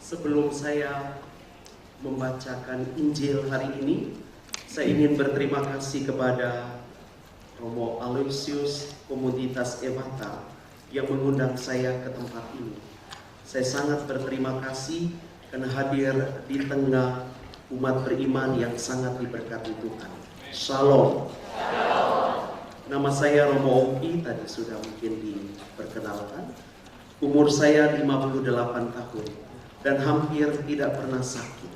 Sebelum saya membacakan Injil hari ini, saya ingin berterima kasih kepada Romo Aloysius Komunitas Evata yang mengundang saya ke tempat ini. Saya sangat berterima kasih karena hadir di tengah umat beriman yang sangat diberkati Tuhan. Shalom. Nama saya Romo Oki, tadi sudah mungkin diperkenalkan. Umur saya 58 tahun dan hampir tidak pernah sakit.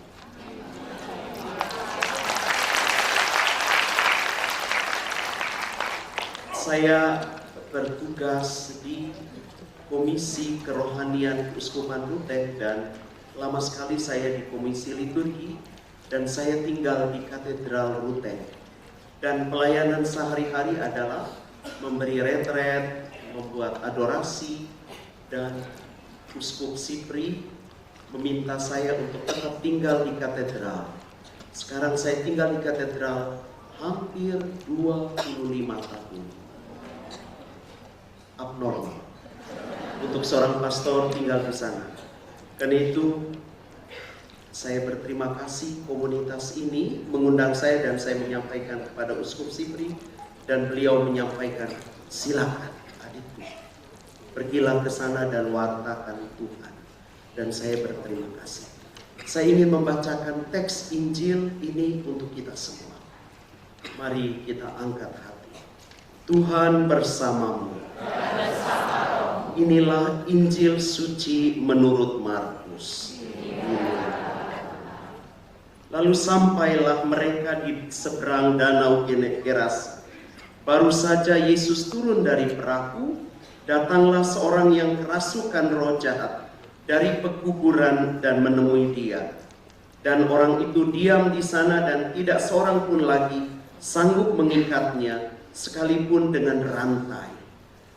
Saya bertugas di Komisi Kerohanian Keuskupan Ruteng dan lama sekali saya di Komisi Liturgi dan saya tinggal di Katedral Ruteng. Dan pelayanan sehari-hari adalah memberi retret, membuat adorasi, dan Uskup Sipri meminta saya untuk tetap tinggal di katedral. Sekarang saya tinggal di katedral hampir 25 tahun. Abnormal untuk seorang pastor tinggal di sana. Karena itu saya berterima kasih komunitas ini mengundang saya dan saya menyampaikan kepada Uskup Sipri dan beliau menyampaikan, silakan adikku, pergilah ke sana dan wartakan Tuhan. Dan saya berterima kasih. Saya ingin membacakan teks Injil ini untuk kita semua. Mari kita angkat hati. Tuhan bersamamu. Inilah Injil suci menurut Markus. Lalu sampailah mereka di seberang danau Genesaret. Baru saja Yesus turun dari perahu, datanglah seorang yang kerasukan roh jahat dari pekuburan dan menemui dia. Dan orang itu diam di sana dan tidak seorang pun lagi sanggup mengikatnya sekalipun dengan rantai.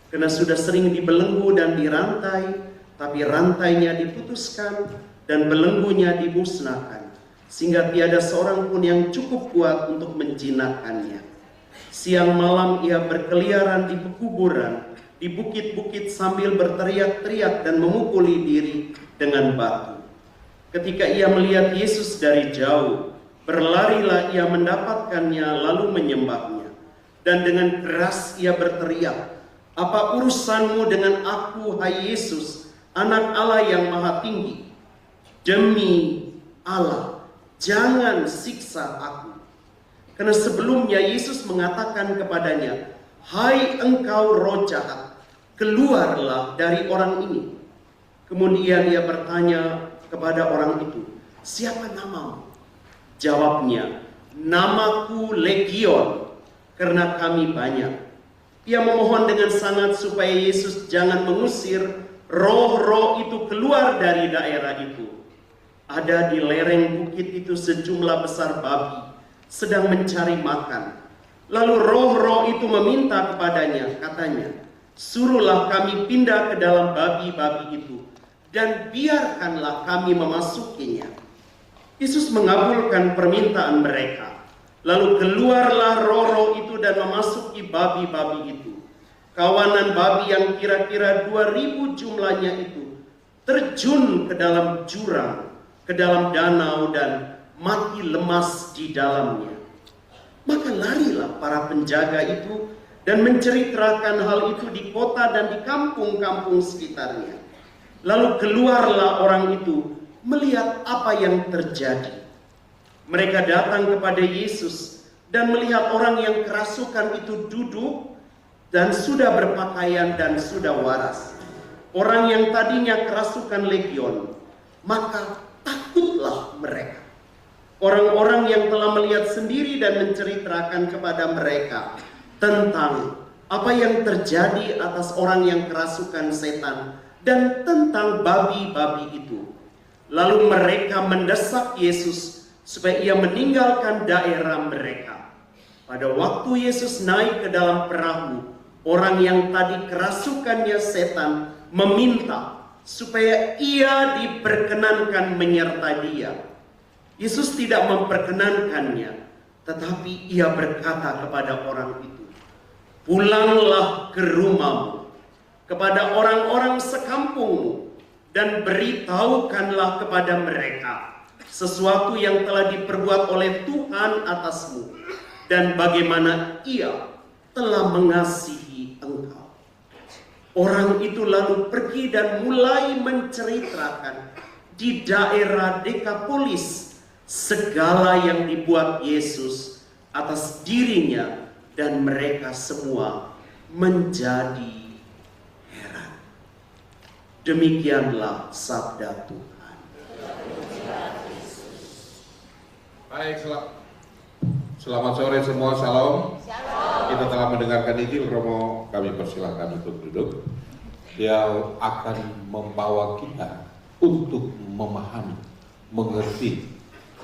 Karena sudah sering dibelenggu dan dirantai, tapi rantainya diputuskan dan belenggunya dimusnahkan, sehingga tiada seorang pun yang cukup kuat untuk menjinakkannya. Siang malam ia berkeliaran di pekuburan, di bukit-bukit sambil berteriak-teriak dan memukuli diri dengan batu. Ketika ia melihat Yesus dari jauh, berlarilah ia mendapatkannya lalu menyembahnya. Dan dengan keras ia berteriak, "Apa urusanmu dengan aku, hai Yesus, Anak Allah yang Maha Tinggi? Demi Allah, jangan siksa aku." Karena sebelumnya Yesus mengatakan kepadanya, "Hai engkau roh jahat, keluarlah dari orang ini." Kemudian ia bertanya kepada orang itu, "Siapa namamu?" Jawabnya, "Namaku Legion, karena kami banyak." Ia memohon dengan sangat supaya Yesus jangan mengusir roh-roh itu keluar dari daerah itu. Ada di lereng bukit itu sejumlah besar babi sedang mencari makan. Lalu roh-roh itu meminta kepadanya, katanya, "Suruhlah kami pindah ke dalam babi-babi itu, dan biarkanlah kami memasukinya." Yesus mengabulkan permintaan mereka. Lalu keluarlah roh-roh itu dan memasuki babi-babi itu. Kawanan babi yang kira-kira 2000 jumlahnya itu terjun ke dalam jurang, ke dalam danau dan mati lemas di dalamnya. Maka larilah para penjaga itu dan menceritakan hal itu di kota dan di kampung-kampung sekitarnya. Lalu keluarlah orang itu melihat apa yang terjadi. Mereka datang kepada Yesus dan melihat orang yang kerasukan itu duduk dan sudah berpakaian dan sudah waras. Orang yang tadinya kerasukan legion, maka takutlah mereka. Orang-orang yang telah melihat sendiri dan menceritakan kepada mereka tentang apa yang terjadi atas orang yang kerasukan setan dan tentang babi-babi itu. Lalu mereka mendesak Yesus supaya ia meninggalkan daerah mereka. Pada waktu Yesus naik ke dalam perahu, orang yang tadi kerasukannya setan meminta supaya ia diperkenankan menyertai dia. Yesus tidak memperkenankannya, tetapi ia berkata kepada orang itu, "Pulanglah ke rumahmu, kepada orang-orang sekampungmu, dan beritahukanlah kepada mereka sesuatu yang telah diperbuat oleh Tuhan atasmu dan bagaimana Ia telah mengasihi engkau. Orang itu lalu pergi dan mulai menceritakan di daerah Dekapolis segala yang dibuat Yesus atas dirinya, dan mereka semua menjadi heran. Demikianlah sabda Tuhan. Baik, selamat sore semua, salam. Kita telah mendengarkan Injil. Romo, kami persilahkan untuk duduk. Dia akan membawa kita untuk memahami, mengerti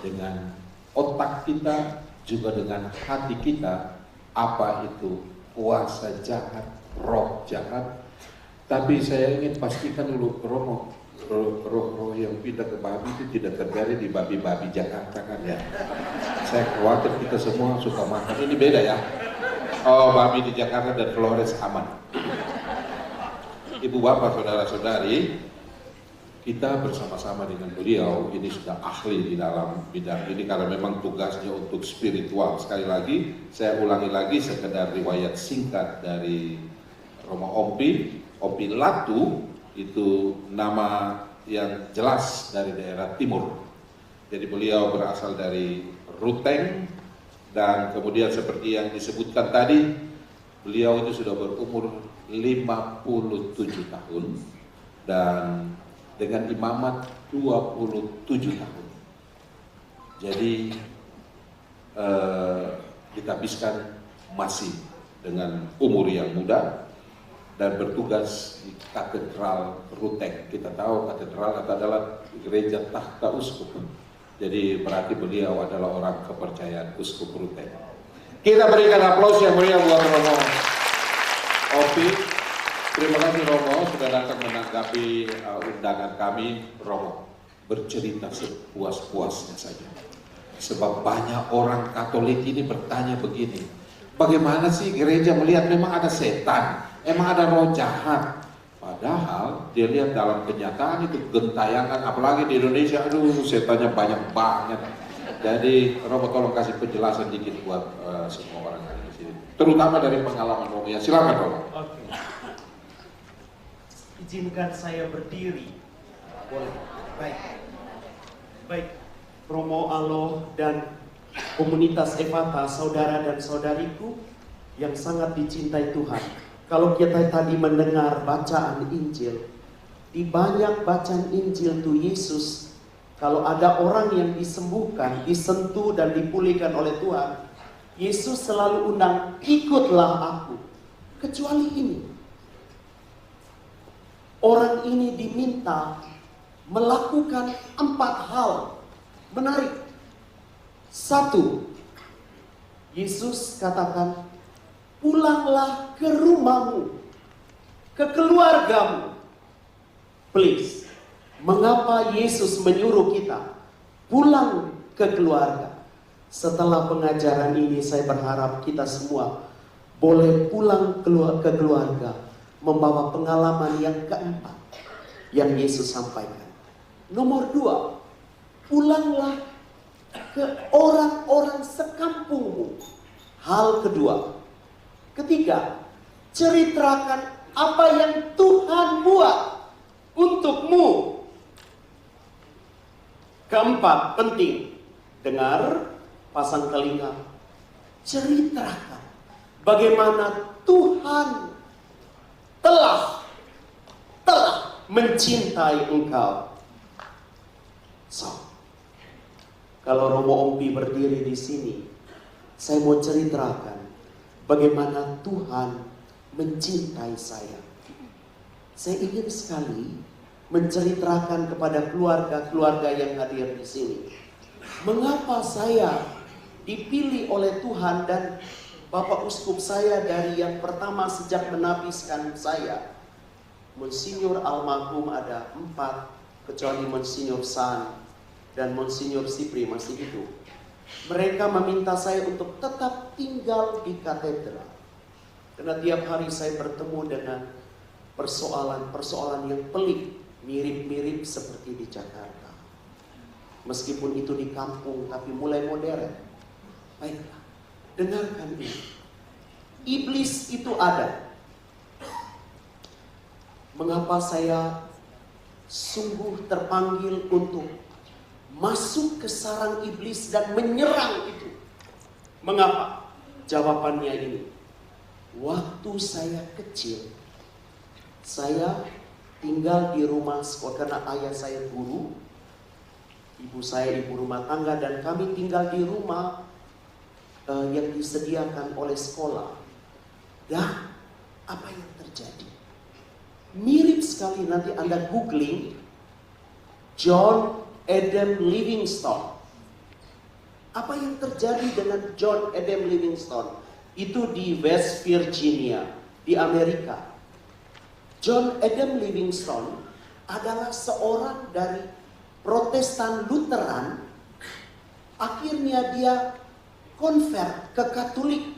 dengan otak kita, juga dengan hati kita, apa itu kuasa jahat, roh jahat. Tapi saya ingin pastikan dulu, Romo, roh yang pindah ke babi itu tidak terjadi di babi-babi Jakarta kan ya? Saya khawatir kita semua suka makan. Ini beda ya. Oh, babi di Jakarta dan Flores aman. Ibu bapak, saudara-saudari, kita bersama-sama dengan beliau ini sudah ahli di dalam bidang ini karena memang tugasnya untuk spiritual. Sekali lagi, saya ulangi lagi sekedar riwayat singkat dari Romo Ompi. Ompi Latu itu nama yang jelas dari daerah timur. Jadi beliau berasal dari Ruteng, dan kemudian seperti yang disebutkan tadi, beliau itu sudah berumur 57 tahun dan dengan imamat 27 tahun. Jadi dihabiskan masih dengan umur yang muda dan bertugas di Katedral Ruteng. Kita tahu katedral adalah gereja tahta uskup. Jadi berarti beliau adalah orang kepercayaan uskup Ruteng. Kita berikan aplaus yang meriah buat Romo Opi. Terima kasih Romo sudah datang menanggapi undangan kami. Romo, bercerita sepuas-puasnya saja. Sebab banyak orang Katolik ini bertanya begini, bagaimana sih gereja melihat memang ada setan, emang ada roh jahat? Padahal dia lihat dalam kenyataan itu gentayangan, apalagi di Indonesia, aduh setannya banyak banget. Jadi Romo tolong kasih penjelasan dikit buat semua orang yang di sini, terutama dari pengalaman Romo. Ya silakan Romo. Oke. Izinkan saya berdiri. Boleh. Baik. Romo Aloh dan komunitas Ephata, saudara dan saudariku yang sangat dicintai Tuhan. Kalau kita tadi mendengar bacaan Injil, di banyak bacaan Injil tuh Yesus, kalau ada orang yang disembuhkan, disentuh dan dipulihkan oleh Tuhan, Yesus selalu undang, ikutlah aku. Kecuali ini. Orang ini diminta melakukan 4 hal menarik. 1, Yesus katakan, pulanglah ke rumahmu, ke keluargamu. Please, mengapa Yesus menyuruh kita pulang ke keluarga? Setelah pengajaran ini saya berharap kita semua boleh pulang ke keluarga, membawa pengalaman yang keempat yang Yesus sampaikan. Nomor 2, pulanglah ke orang-orang sekampungmu. Hal kedua. Ketiga, ceritakan apa yang Tuhan buat untukmu. Keempat, penting, dengar, pasang telinga, ceritakan bagaimana Tuhan telah mencintai engkau. So, kalau Romo Ompi berdiri di sini, saya mau ceritakan bagaimana Tuhan mencintai saya. Saya ingin sekali menceritakan kepada keluarga-keluarga yang hadir di sini, mengapa saya dipilih oleh Tuhan dan Bapak Uskup saya dari yang pertama sejak menabiskan saya. Monsinyur almarhum ada 4, kecuali Monsinyur San dan Monsinyur Sipri masih hidup. Mereka meminta saya untuk tetap tinggal di katedral. Karena tiap hari saya bertemu dengan persoalan-persoalan yang pelik Mirip-mirip seperti di Jakarta. Meskipun itu di kampung, tapi mulai modern. Baiklah, dengarkan ini. Iblis itu ada. Mengapa saya sungguh terpanggil untuk masuk ke sarang iblis dan menyerang itu? Mengapa? Jawabannya ini. Waktu saya kecil, saya tinggal di rumah sekolah karena ayah saya guru, ibu saya ibu rumah tangga, dan kami tinggal di rumah yang disediakan oleh sekolah. Dan apa yang terjadi? Mirip sekali, nanti Anda googling John Adam Livingstone. Apa yang terjadi dengan John Adam Livingstone? Itu di West Virginia, di Amerika. John Adam Livingstone adalah seorang dari Protestan Lutheran. Akhirnya dia convert ke Katolik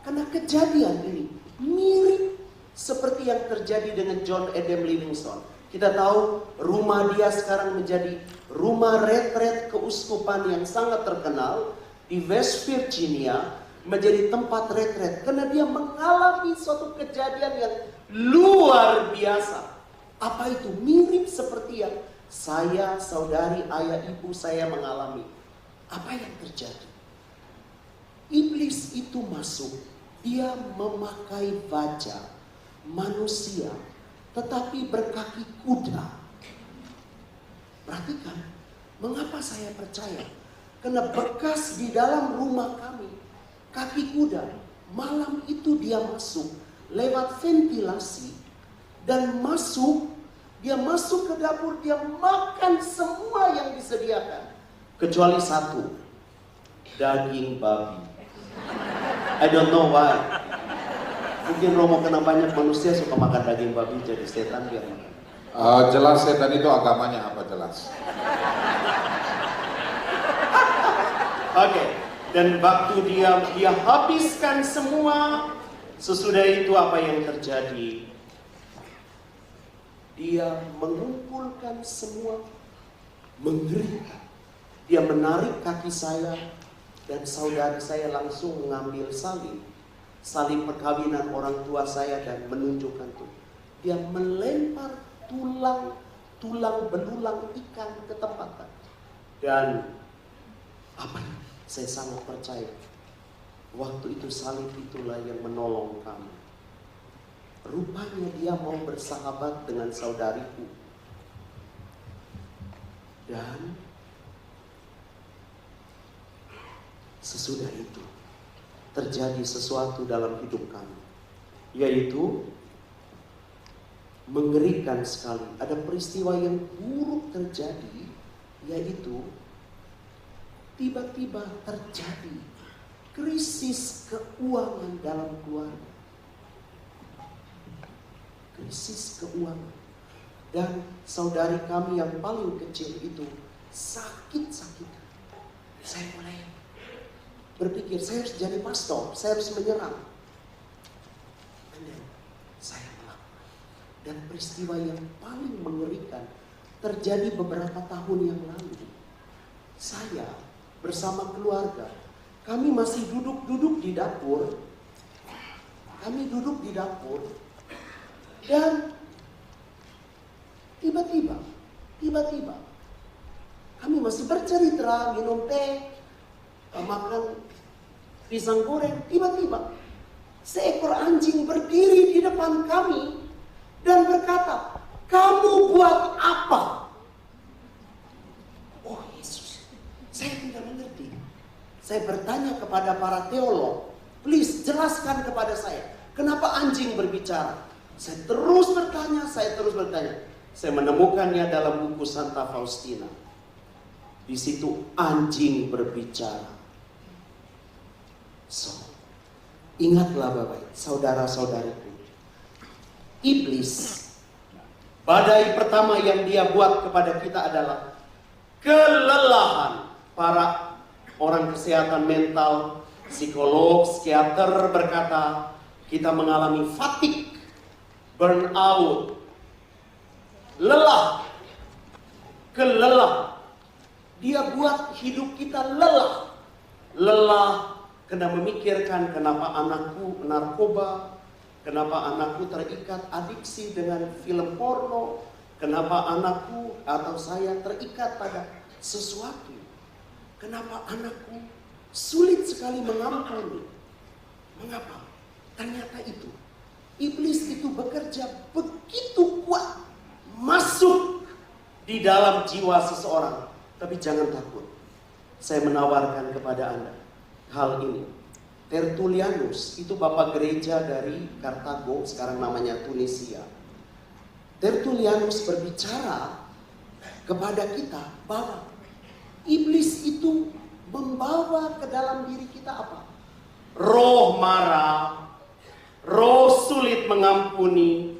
karena kejadian ini mirip seperti yang terjadi dengan John Adam Livingstone. Kita tahu rumah dia sekarang menjadi rumah retret keuskupan yang sangat terkenal di West Virginia, menjadi tempat retret karena dia mengalami suatu kejadian yang luar biasa. Apa itu? Mirip seperti yang saya, saudari, ayah, ibu saya mengalami. Apa yang terjadi? Iblis itu masuk, dia memakai wajah manusia tetapi berkaki kuda. Perhatikan, mengapa saya percaya? Karena bekas di dalam rumah kami kaki kuda. Malam itu dia masuk lewat ventilasi dan dia masuk ke dapur, dia makan semua yang disediakan kecuali satu, daging babi. I don't know why. Mungkin Romo kena banyak manusia suka makan daging babi, jadi setan dia makan. Jelas setan itu agamanya apa jelas? Oke. Dan waktu dia habiskan semua, sesudah itu apa yang terjadi? Dia mengumpulkan semua, mengerikan. Dia menarik kaki saya dan saudari saya langsung mengambil salib perkawinan orang tua saya dan menunjukkan tuh. Dia melempar tulang belulang ikan ke tempat. Dan apa itu? Saya sangat percaya waktu itu salib itulah yang menolong kami. Rupanya dia mau bersahabat dengan saudariku. Dan sesudah itu terjadi sesuatu dalam hidup kami, yaitu mengerikan sekali. Ada peristiwa yang buruk terjadi, yaitu tiba-tiba terjadi krisis keuangan dalam keluarga. Krisis keuangan. Dan saudari kami yang paling kecil itu sakit-sakitan. Saya mulai berpikir, saya harus jadi pastor, saya harus menyerang. Dan saya melakukan. Dan peristiwa yang paling mengerikan terjadi beberapa tahun yang lalu. Saya bersama keluarga, kami masih duduk di dapur. Kami duduk di dapur dan tiba-tiba kami masih bercerita, minum teh, makan pisang goreng. Tiba-tiba seekor anjing berdiri di depan kami dan berkata, "Kamu buat apa?" Oh Yesus, saya tidak mengerti. Saya bertanya kepada para teolog, please jelaskan kepada saya, kenapa anjing berbicara? Saya terus bertanya. Saya menemukannya dalam buku Santa Faustina. Di situ anjing berbicara. So, ingatlah Bapak, saudara-saudariku. Iblis, badai pertama yang dia buat kepada kita adalah kelelahan. Para orang kesehatan mental, psikolog, psikiater berkata, kita mengalami fatigue, burnout, lelah, Kelelahan. Dia buat hidup kita lelah. Lelah karena memikirkan kenapa anakku narkoba, kenapa anakku terikat adiksi dengan film porno, kenapa anakku atau saya terikat pada sesuatu, kenapa anakku sulit sekali mengampuni. Mengapa? Ternyata itu iblis itu bekerja begitu kuat masuk di dalam jiwa seseorang. Tapi jangan takut, saya menawarkan kepada Anda hal ini. Tertullianus itu bapak gereja dari Kartago, sekarang namanya Tunisia. Tertullianus berbicara kepada kita bahwa iblis itu membawa ke dalam diri kita apa? Roh marah, roh sulit mengampuni,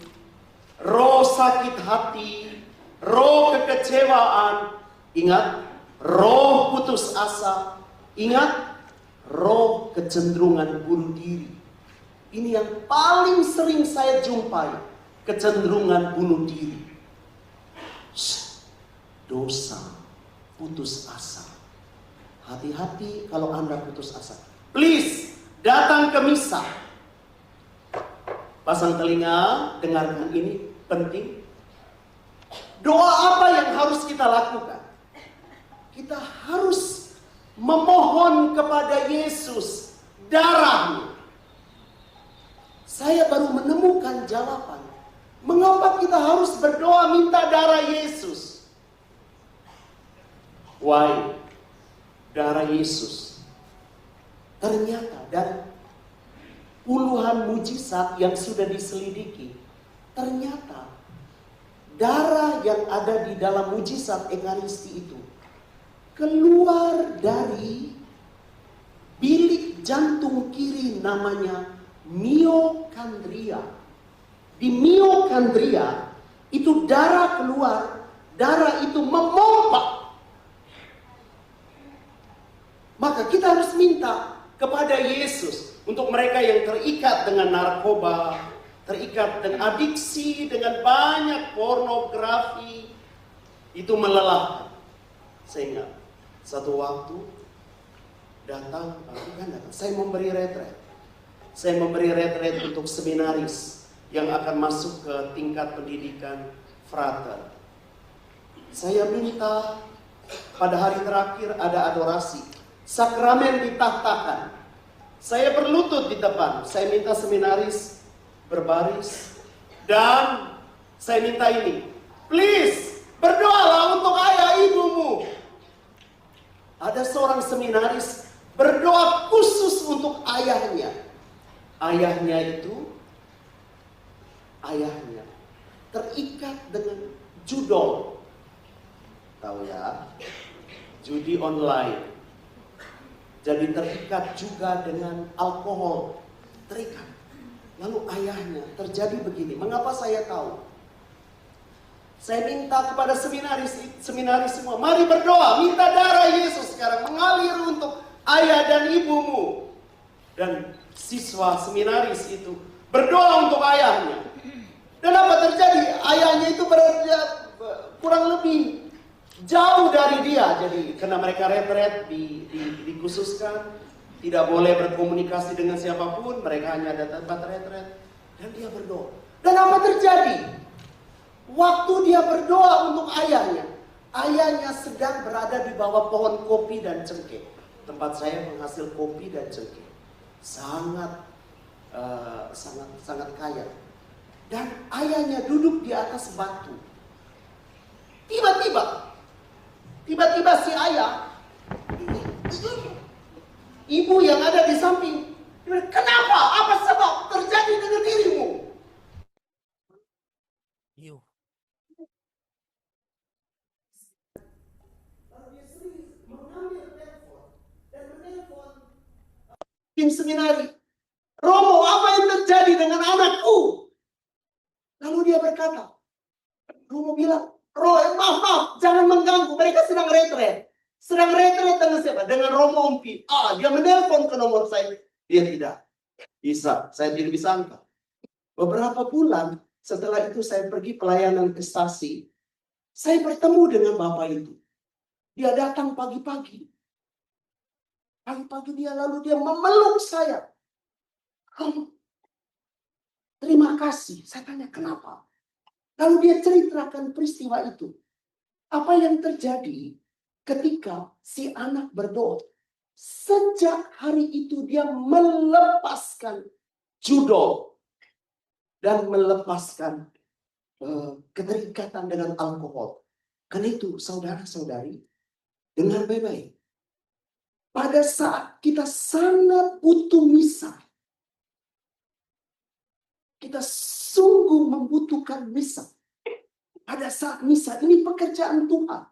roh sakit hati, roh kekecewaan. Ingat, roh putus asa. Ingat, roh kecenderungan bunuh diri. Ini yang paling sering saya jumpai, kecenderungan bunuh diri. Dosa, putus asa. Hati-hati kalau Anda putus asa. Please, datang ke misa. Pasang telinga, dengarkan ini penting. Doa apa yang harus kita lakukan? Kita harus memohon kepada Yesus darahnya. Saya baru menemukan jawaban. Mengapa kita harus berdoa minta darah Yesus? Why? Darah Yesus. Ternyata dari puluhan mujizat yang sudah diselidiki, ternyata darah yang ada di dalam mujizat Ekaristi itu keluar dari bilik jantung kiri namanya miokandria. Di miokandria itu darah keluar, darah itu memompa. Maka kita harus minta kepada Yesus untuk mereka yang terikat dengan narkoba, terikat dengan adiksi, dengan banyak pornografi, itu melelahkan. Sehingga satu waktu datang, saya memberi retret. Saya memberi retret untuk seminaris yang akan masuk ke tingkat pendidikan frater. Saya minta pada hari terakhir ada adorasi. Sakramen ditahtakan. Saya berlutut di depan. Saya minta seminaris berbaris. Dan saya minta ini. Please, berdoalah untuk ayah ibumu. Ada seorang seminaris berdoa khusus untuk ayahnya. Ayahnya terikat dengan judol. Tahu ya? Judi online. Jadi terikat juga dengan alkohol. Terikat. Lalu ayahnya terjadi begini. Mengapa saya tahu? Saya minta kepada seminaris semua, mari berdoa, minta darah Yesus sekarang mengalir untuk ayah dan ibumu. Dan siswa seminaris itu berdoa untuk ayahnya. Dan apa terjadi? Ayahnya itu berada kurang lebih jauh dari dia. Jadi karena mereka retret dikhususkan, tidak boleh berkomunikasi dengan siapapun, mereka hanya ada tempat retret. Dan dia berdoa. Dan apa terjadi? Waktu dia berdoa untuk ayahnya, ayahnya sedang berada di bawah pohon kopi dan cengkeh. Tempat saya menghasil kopi dan cengkeh. Sangat kaya. Dan ayahnya duduk di atas batu. Tiba-tiba si ayah, ibu yang ada di samping, kenapa? Apa sebab terjadi dengan dirimu? Tim seminari, Romo, apa yang terjadi dengan anakku? Lalu dia berkata, Romo bilang, maaf, jangan mengganggu, mereka sedang retret. Sedang retret dengan siapa? Dengan Romo Ompi. Dia menelpon ke nomor saya. Dia tidak bisa, saya tidak bisa angkat. Beberapa bulan setelah itu saya pergi pelayanan ke stasi. Saya bertemu dengan bapak itu. Dia datang pagi-pagi. Pagi-pagi dia lalu dia memeluk saya. Terima kasih. Saya tanya kenapa. Lalu dia ceritakan peristiwa itu. Apa yang terjadi ketika si anak berdoa. Sejak hari itu dia melepaskan judo dan melepaskan keterikatan dengan alkohol. Karena itu saudara-saudari, dengar baik-baik. Pada saat kita sangat butuh misa, kita sungguh membutuhkan misa. Pada saat misa, ini pekerjaan Tuhan.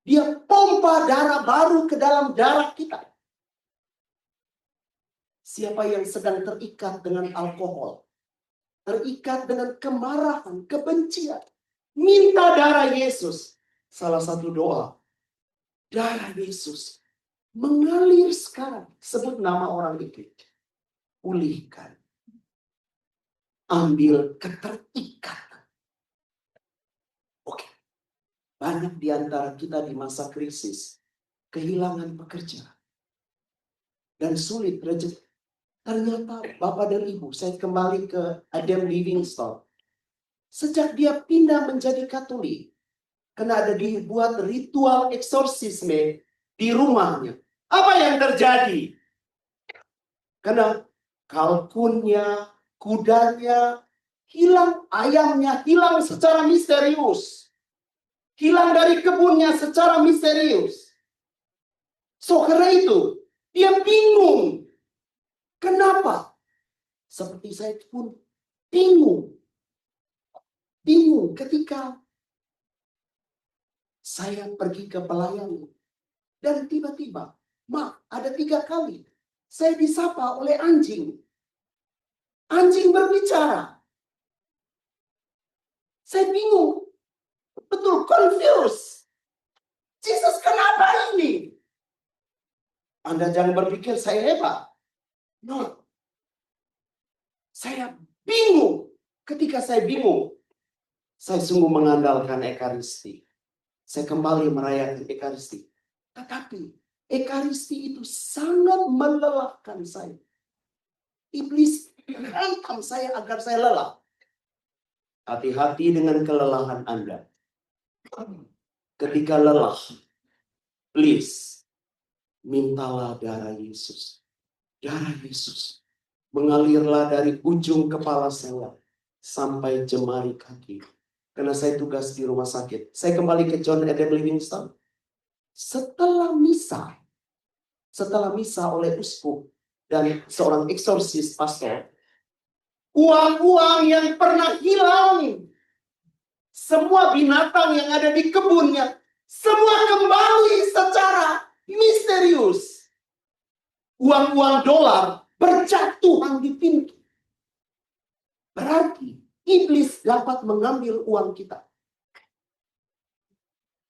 Dia pompa darah baru ke dalam darah kita. Siapa yang sedang terikat dengan alkohol, terikat dengan kemarahan, kebencian, minta darah Yesus. Salah satu doa, darah Yesus mengalir sekarang. Sebut nama orang itu. Pulihkan. Ambil keterikatan. Oke. Banyak di antara kita di masa krisis kehilangan pekerjaan dan sulit rezeki. Ternyata Bapak dan Ibu, saya kembali ke Adam Livingstone. Sejak dia pindah menjadi Katolik, karena ada dibuat ritual eksorsisme di rumahnya. Apa yang terjadi? Karena kalkunnya, kudanya hilang, ayamnya hilang secara misterius. Hilang dari kebunnya secara misterius. So karena itu, dia bingung. Kenapa? Seperti saya pun bingung. Bingung ketika saya pergi ke pelayanan. Dan tiba-tiba, ada 3 kali. Saya disapa oleh anjing. Anjing berbicara. Saya bingung. Betul, confused. Jesus, kenapa ini? Anda jangan berpikir saya hebat. No. Saya bingung. Ketika saya bingung, saya sungguh mengandalkan Ekaristi. Saya kembali merayakan Ekaristi. Tetapi Ekaristi itu sangat melelahkan saya. Iblis menghantam saya agar saya lelah. Hati-hati dengan kelelahan Anda. Ketika lelah, please, mintalah darah Yesus. Darah Yesus mengalirlah dari ujung kepala saya sampai jemari kaki. Karena saya tugas di rumah sakit. Saya kembali ke John Adam Livingstone. Setelah misa oleh uskup dan seorang eksorsis pastor, uang-uang yang pernah hilang, semua binatang yang ada di kebunnya, semua kembali secara misterius. Uang-uang dolar berjatuhan di pintu. Berarti iblis dapat mengambil uang kita.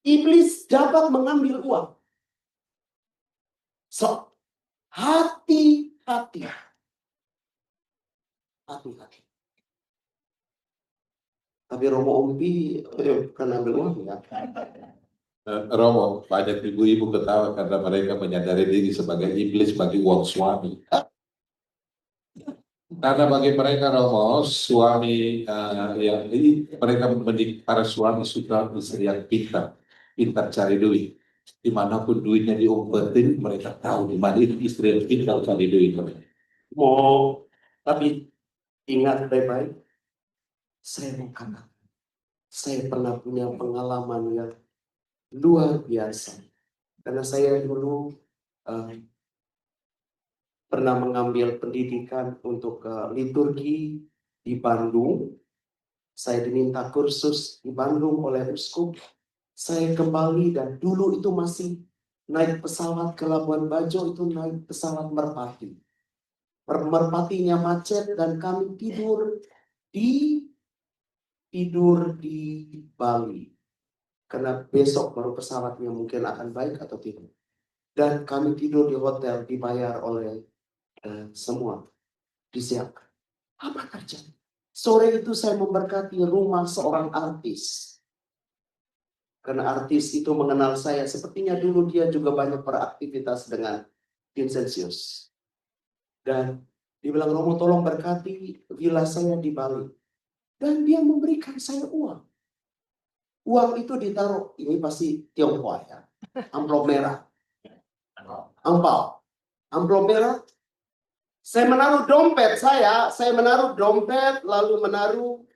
Iblis dapat mengambil uang. So, hati-hati. Hati-hati. Tapi Romo Ompi bukan ambil uang ya. Romo, banyak ibu-ibu ketawa karena mereka menyadari diri sebagai iblis bagi uang suami. Karena bagi mereka Romo, suami mereka para suami suka istri yang pintar cari duit. Dimanapun duitnya diumpetin, mereka tahu di mana itu istri yang pintar cari duit. Tapi ingat baik-baik, saya bukan. Saya pernah punya pengalaman yang luar biasa. Karena saya dulu pernah mengambil pendidikan untuk liturgi di Bandung. Saya diminta kursus di Bandung oleh uskup. Saya kembali dan dulu itu masih naik pesawat ke Labuan Bajo, itu naik pesawat Merpati. Merpatinya macet dan kami tidur di Bali. Karena besok baru pesawatnya mungkin akan baik atau tidak. Dan kami tidur di hotel dibayar oleh semua. Disiapkan. Apa terjadi? Sore itu saya memberkati rumah seorang artis. Karena artis itu mengenal saya, sepertinya dulu dia juga banyak beraktivitas dengan Vincentius. Dan dibilang, Romo tolong berkati villa saya di Bali. Dan dia memberikan saya uang. Uang itu ditaruh, ini pasti Tionghoa ya, amplop merah. Amplop merah. Saya menaruh dompet saya menaruh dompet, lalu menaruh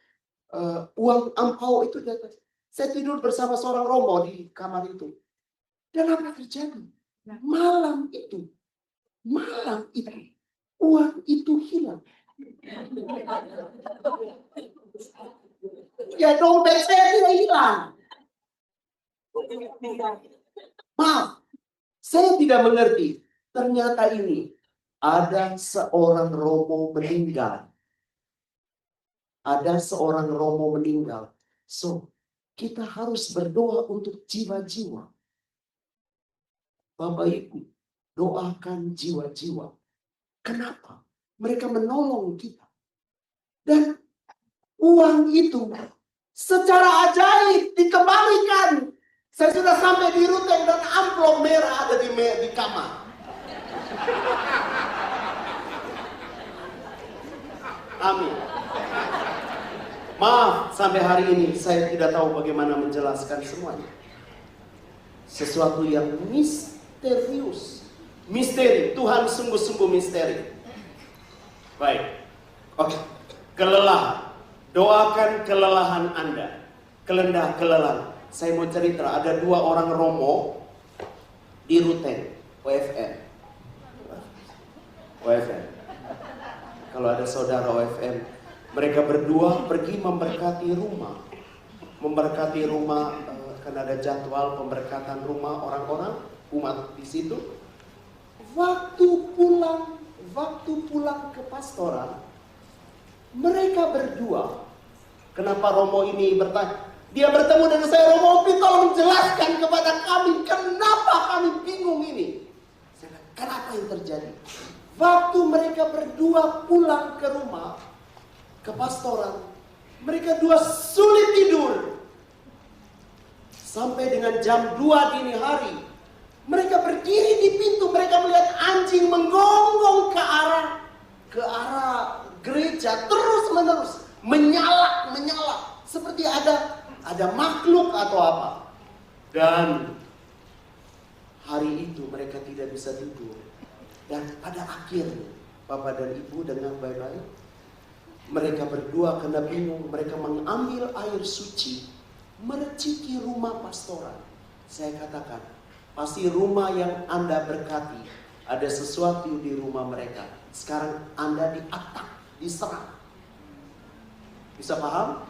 uang ampau itu di atas. Saya tidur bersama seorang Romo di kamar itu. Dan apa terjadi? Malam itu, uang itu hilang. Ya dompet saya tidak hilang. Maaf, saya tidak mengerti. Ternyata ini ada seorang Romo meninggal. So, kita harus berdoa untuk jiwa-jiwa. Bapak Ibu, doakan jiwa-jiwa. Kenapa? Mereka menolong kita. Dan uang itu secara ajaib dikembalikan. Saya sudah sampai di Ruteng dan amplop merah ada di kamar. Amin. Maaf, sampai hari ini saya tidak tahu bagaimana menjelaskan semuanya. Sesuatu yang misterius. Misteri, Tuhan sungguh-sungguh misteri. Baik. Oke. Kelelahan. Doakan kelelahan Anda. Kelelahan. Saya mau cerita, ada 2 orang Romo di Ruteng, OFM. Kalau ada saudara OFM, mereka berdua pergi memberkati rumah, karena ada jadwal pemberkatan rumah orang-orang umat di situ. Waktu pulang ke pastoran, mereka berdua, kenapa Romo ini bertanya? Dia bertemu dengan saya, Romo, tolong jelaskan kepada kami kenapa kami bingung ini. Saya kata, kenapa yang terjadi? Waktu mereka berdua pulang ke rumah, ke pastoran, mereka 2 sulit tidur. Sampai dengan jam 2 dini hari, mereka berdiri di pintu, mereka melihat anjing menggonggong ke arah gereja terus-menerus, menyala, seperti ada makhluk atau apa. Dan hari itu mereka tidak bisa tidur. Dan pada akhirnya, Bapak dan Ibu dengan baik-baik, mereka berdua kena bingung, mereka mengambil air suci, mereciki rumah pastoran. Saya katakan, pasti rumah yang Anda berkati, ada sesuatu di rumah mereka. Sekarang Anda diatak, diserang. Bisa paham?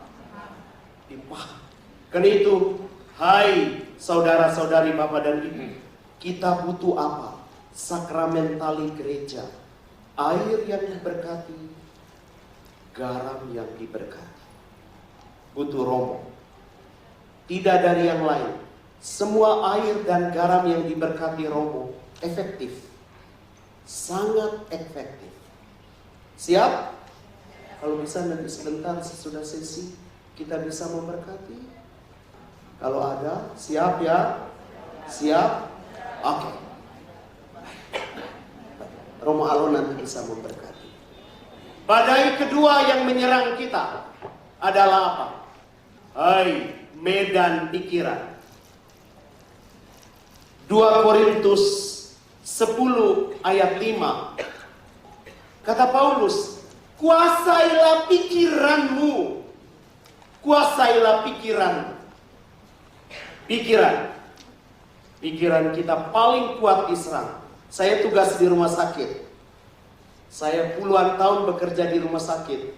Dipaham. Karena itu, hai saudara-saudari Bapak dan Ibu, kita butuh apa? Sakramentali gereja, air yang diberkati, garam yang diberkati. Butuh Romo. Tidak dari yang lain. Semua air dan garam yang diberkati Romo efektif. Sangat efektif. Siap? Kalau bisa nanti sebentar sesudah sesi kita bisa memberkati. Kalau ada, siap ya? Siap? Oke. Romo Alon nanti bisa memberkati. Badai kedua yang menyerang kita adalah apa? Hai, medan pikiran. 2 Korintus 10 ayat 5. Kata Paulus, kuasailah pikiranmu. Kuasailah pikiranmu. Pikiran kita paling kuat diserang. Saya tugas di rumah sakit. Saya puluhan tahun bekerja di rumah sakit.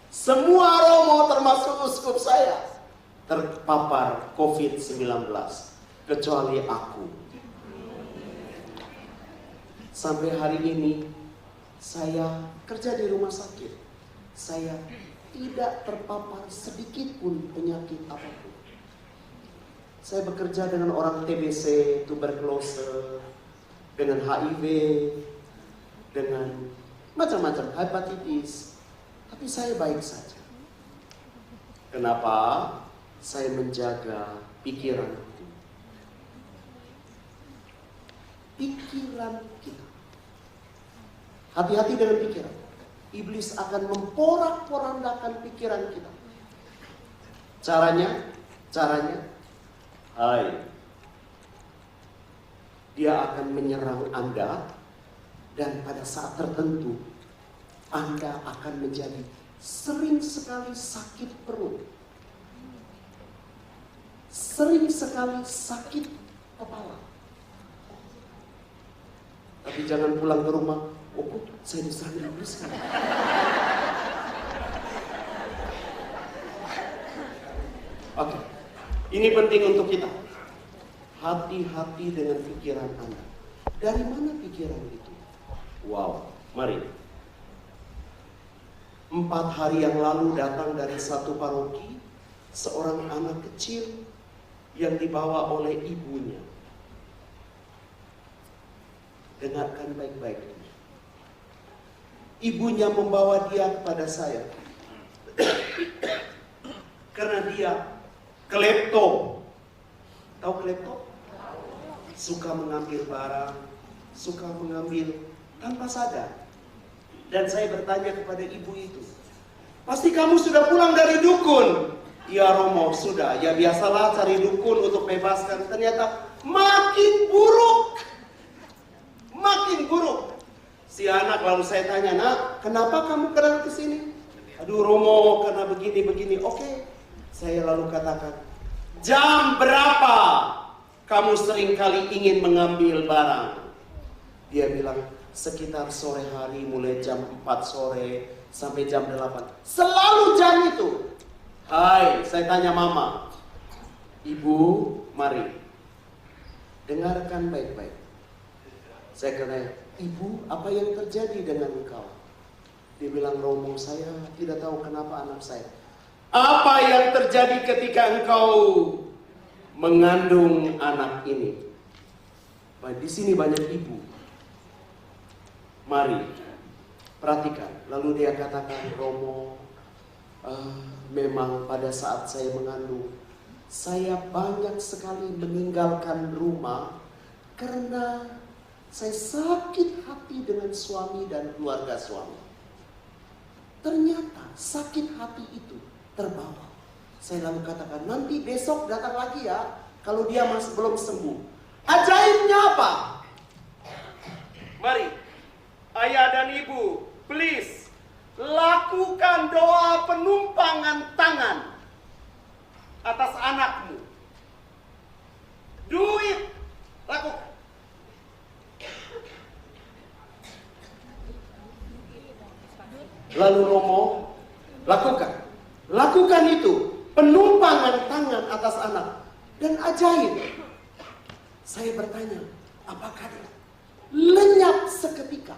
Semua Romo termasuk uskup saya terpapar COVID-19. Kecuali aku. Sampai hari ini saya kerja di rumah sakit. Saya tidak terpapar sedikit pun penyakit apapun. Saya bekerja dengan orang TBC, tuberkulose, dengan HIV, dengan macam-macam hepatitis. Tapi saya baik saja. Kenapa? saya menjaga pikiran itu. Pikiran kita. Hati-hati dengan pikiran. Iblis akan memporak-porandakan pikiran kita. Caranya, dia akan menyerang Anda, dan pada saat tertentu Anda akan menjadi sering sekali sakit perut, sering sekali sakit kepala. Tapi jangan pulang ke rumah, oh saya diserang iblis kan. Oke, ini penting untuk kita. Hati-hati dengan pikiran Anda. Dari mana pikiran itu? Wow, mari. 4 hari yang lalu datang dari satu paroki seorang anak kecil yang dibawa oleh ibunya. Dengarkan baik-baik. Ibunya membawa dia kepada saya karena dia klepto. Tahu klepto? Suka mengambil barang, suka mengambil tanpa sadar. Dan saya bertanya kepada ibu itu, pasti kamu sudah pulang dari dukun? Ya Romo, sudah. Ya biasalah cari dukun untuk bebaskan. Ternyata makin buruk. Makin buruk. Si anak lalu saya tanya, nak, kenapa kamu kenal ke sini? Aduh Romo, karena begini-begini. Oke. Saya lalu katakan, jam berapa kamu sering kali ingin mengambil barang? Dia bilang, sekitar sore hari mulai jam 4 sore sampai jam 8. Selalu jam itu. Hai, saya tanya mama. Ibu, mari. Dengarkan baik-baik. Saya kata, ibu, apa yang terjadi dengan engkau? Dia bilang, Romo, saya tidak tahu kenapa anak saya. Apa yang terjadi ketika engkau mengandung anak ini? Di sini banyak ibu. Mari, perhatikan. Lalu dia katakan, Romo, memang pada saat saya mengandung, saya banyak sekali meninggalkan rumah karena saya sakit hati dengan suami dan keluarga suami. Ternyata sakit hati itu terbawa. Saya lalu katakan, nanti besok datang lagi ya, kalau dia masih belum sembuh. Ajaibnya apa? Mari, ayah dan ibu, please, lakukan doa penumpangan tangan atas anakmu. Do it. Lakukan. Lalu Romo, lakukan itu, penumpangan tangan atas anak. Dan ajaib, saya bertanya, apakah dia lenyap seketika?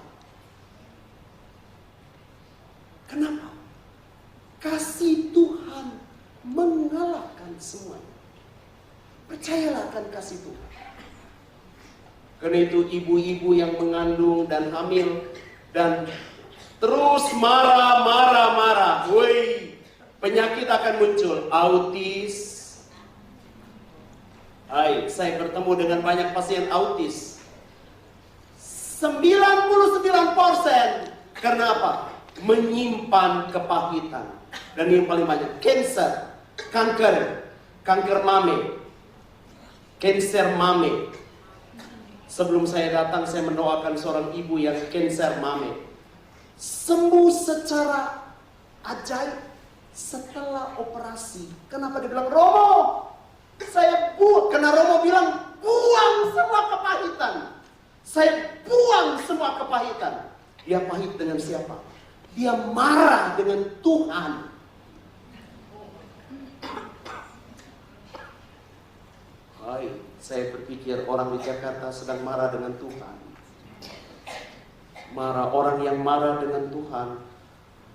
Kenapa? Kasih Tuhan mengalahkan semuanya. Percayalah akan kasih Tuhan. Karena itu ibu-ibu yang mengandung dan hamil dan terus marah. Woi, penyakit akan muncul. Autis. Hai, saya bertemu dengan banyak pasien autis. 99%. Karena apa? Menyimpan kepahitan. Dan yang paling banyak, kanker mame, kanker mame. Sebelum saya datang, saya mendoakan seorang ibu yang kanker mame. Sembuh secara ajaib setelah operasi. Kenapa dia bilang, Romo, saya buang. Karena Romo bilang, buang semua kepahitan. Saya buang semua kepahitan. Dia pahit dengan siapa? Dia marah dengan Tuhan. Hai, saya berpikir orang di Jakarta sedang marah dengan Tuhan. Orang yang marah dengan Tuhan,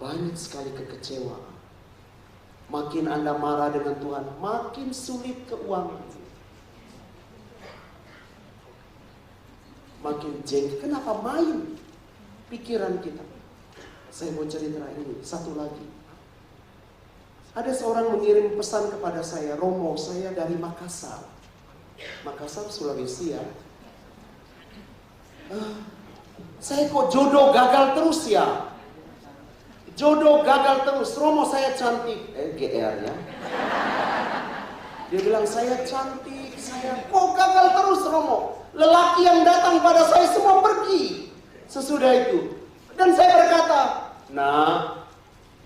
banyak sekali kekecewaan. Makin Anda marah dengan Tuhan, makin sulit keuangan. Makin jengkel. Kenapa main pikiran kita? Saya mau cerita ini, satu lagi. Ada seorang mengirim pesan kepada saya, Romo, saya dari Makassar. Makassar, Sulawesi ya. Saya kok jodoh gagal terus ya. Jodoh gagal terus. Romo, saya cantik. GR ya. Dia bilang, saya cantik, saya kok gagal terus Romo. Lelaki yang datang pada saya semua pergi sesudah itu. Dan saya berkata, nah,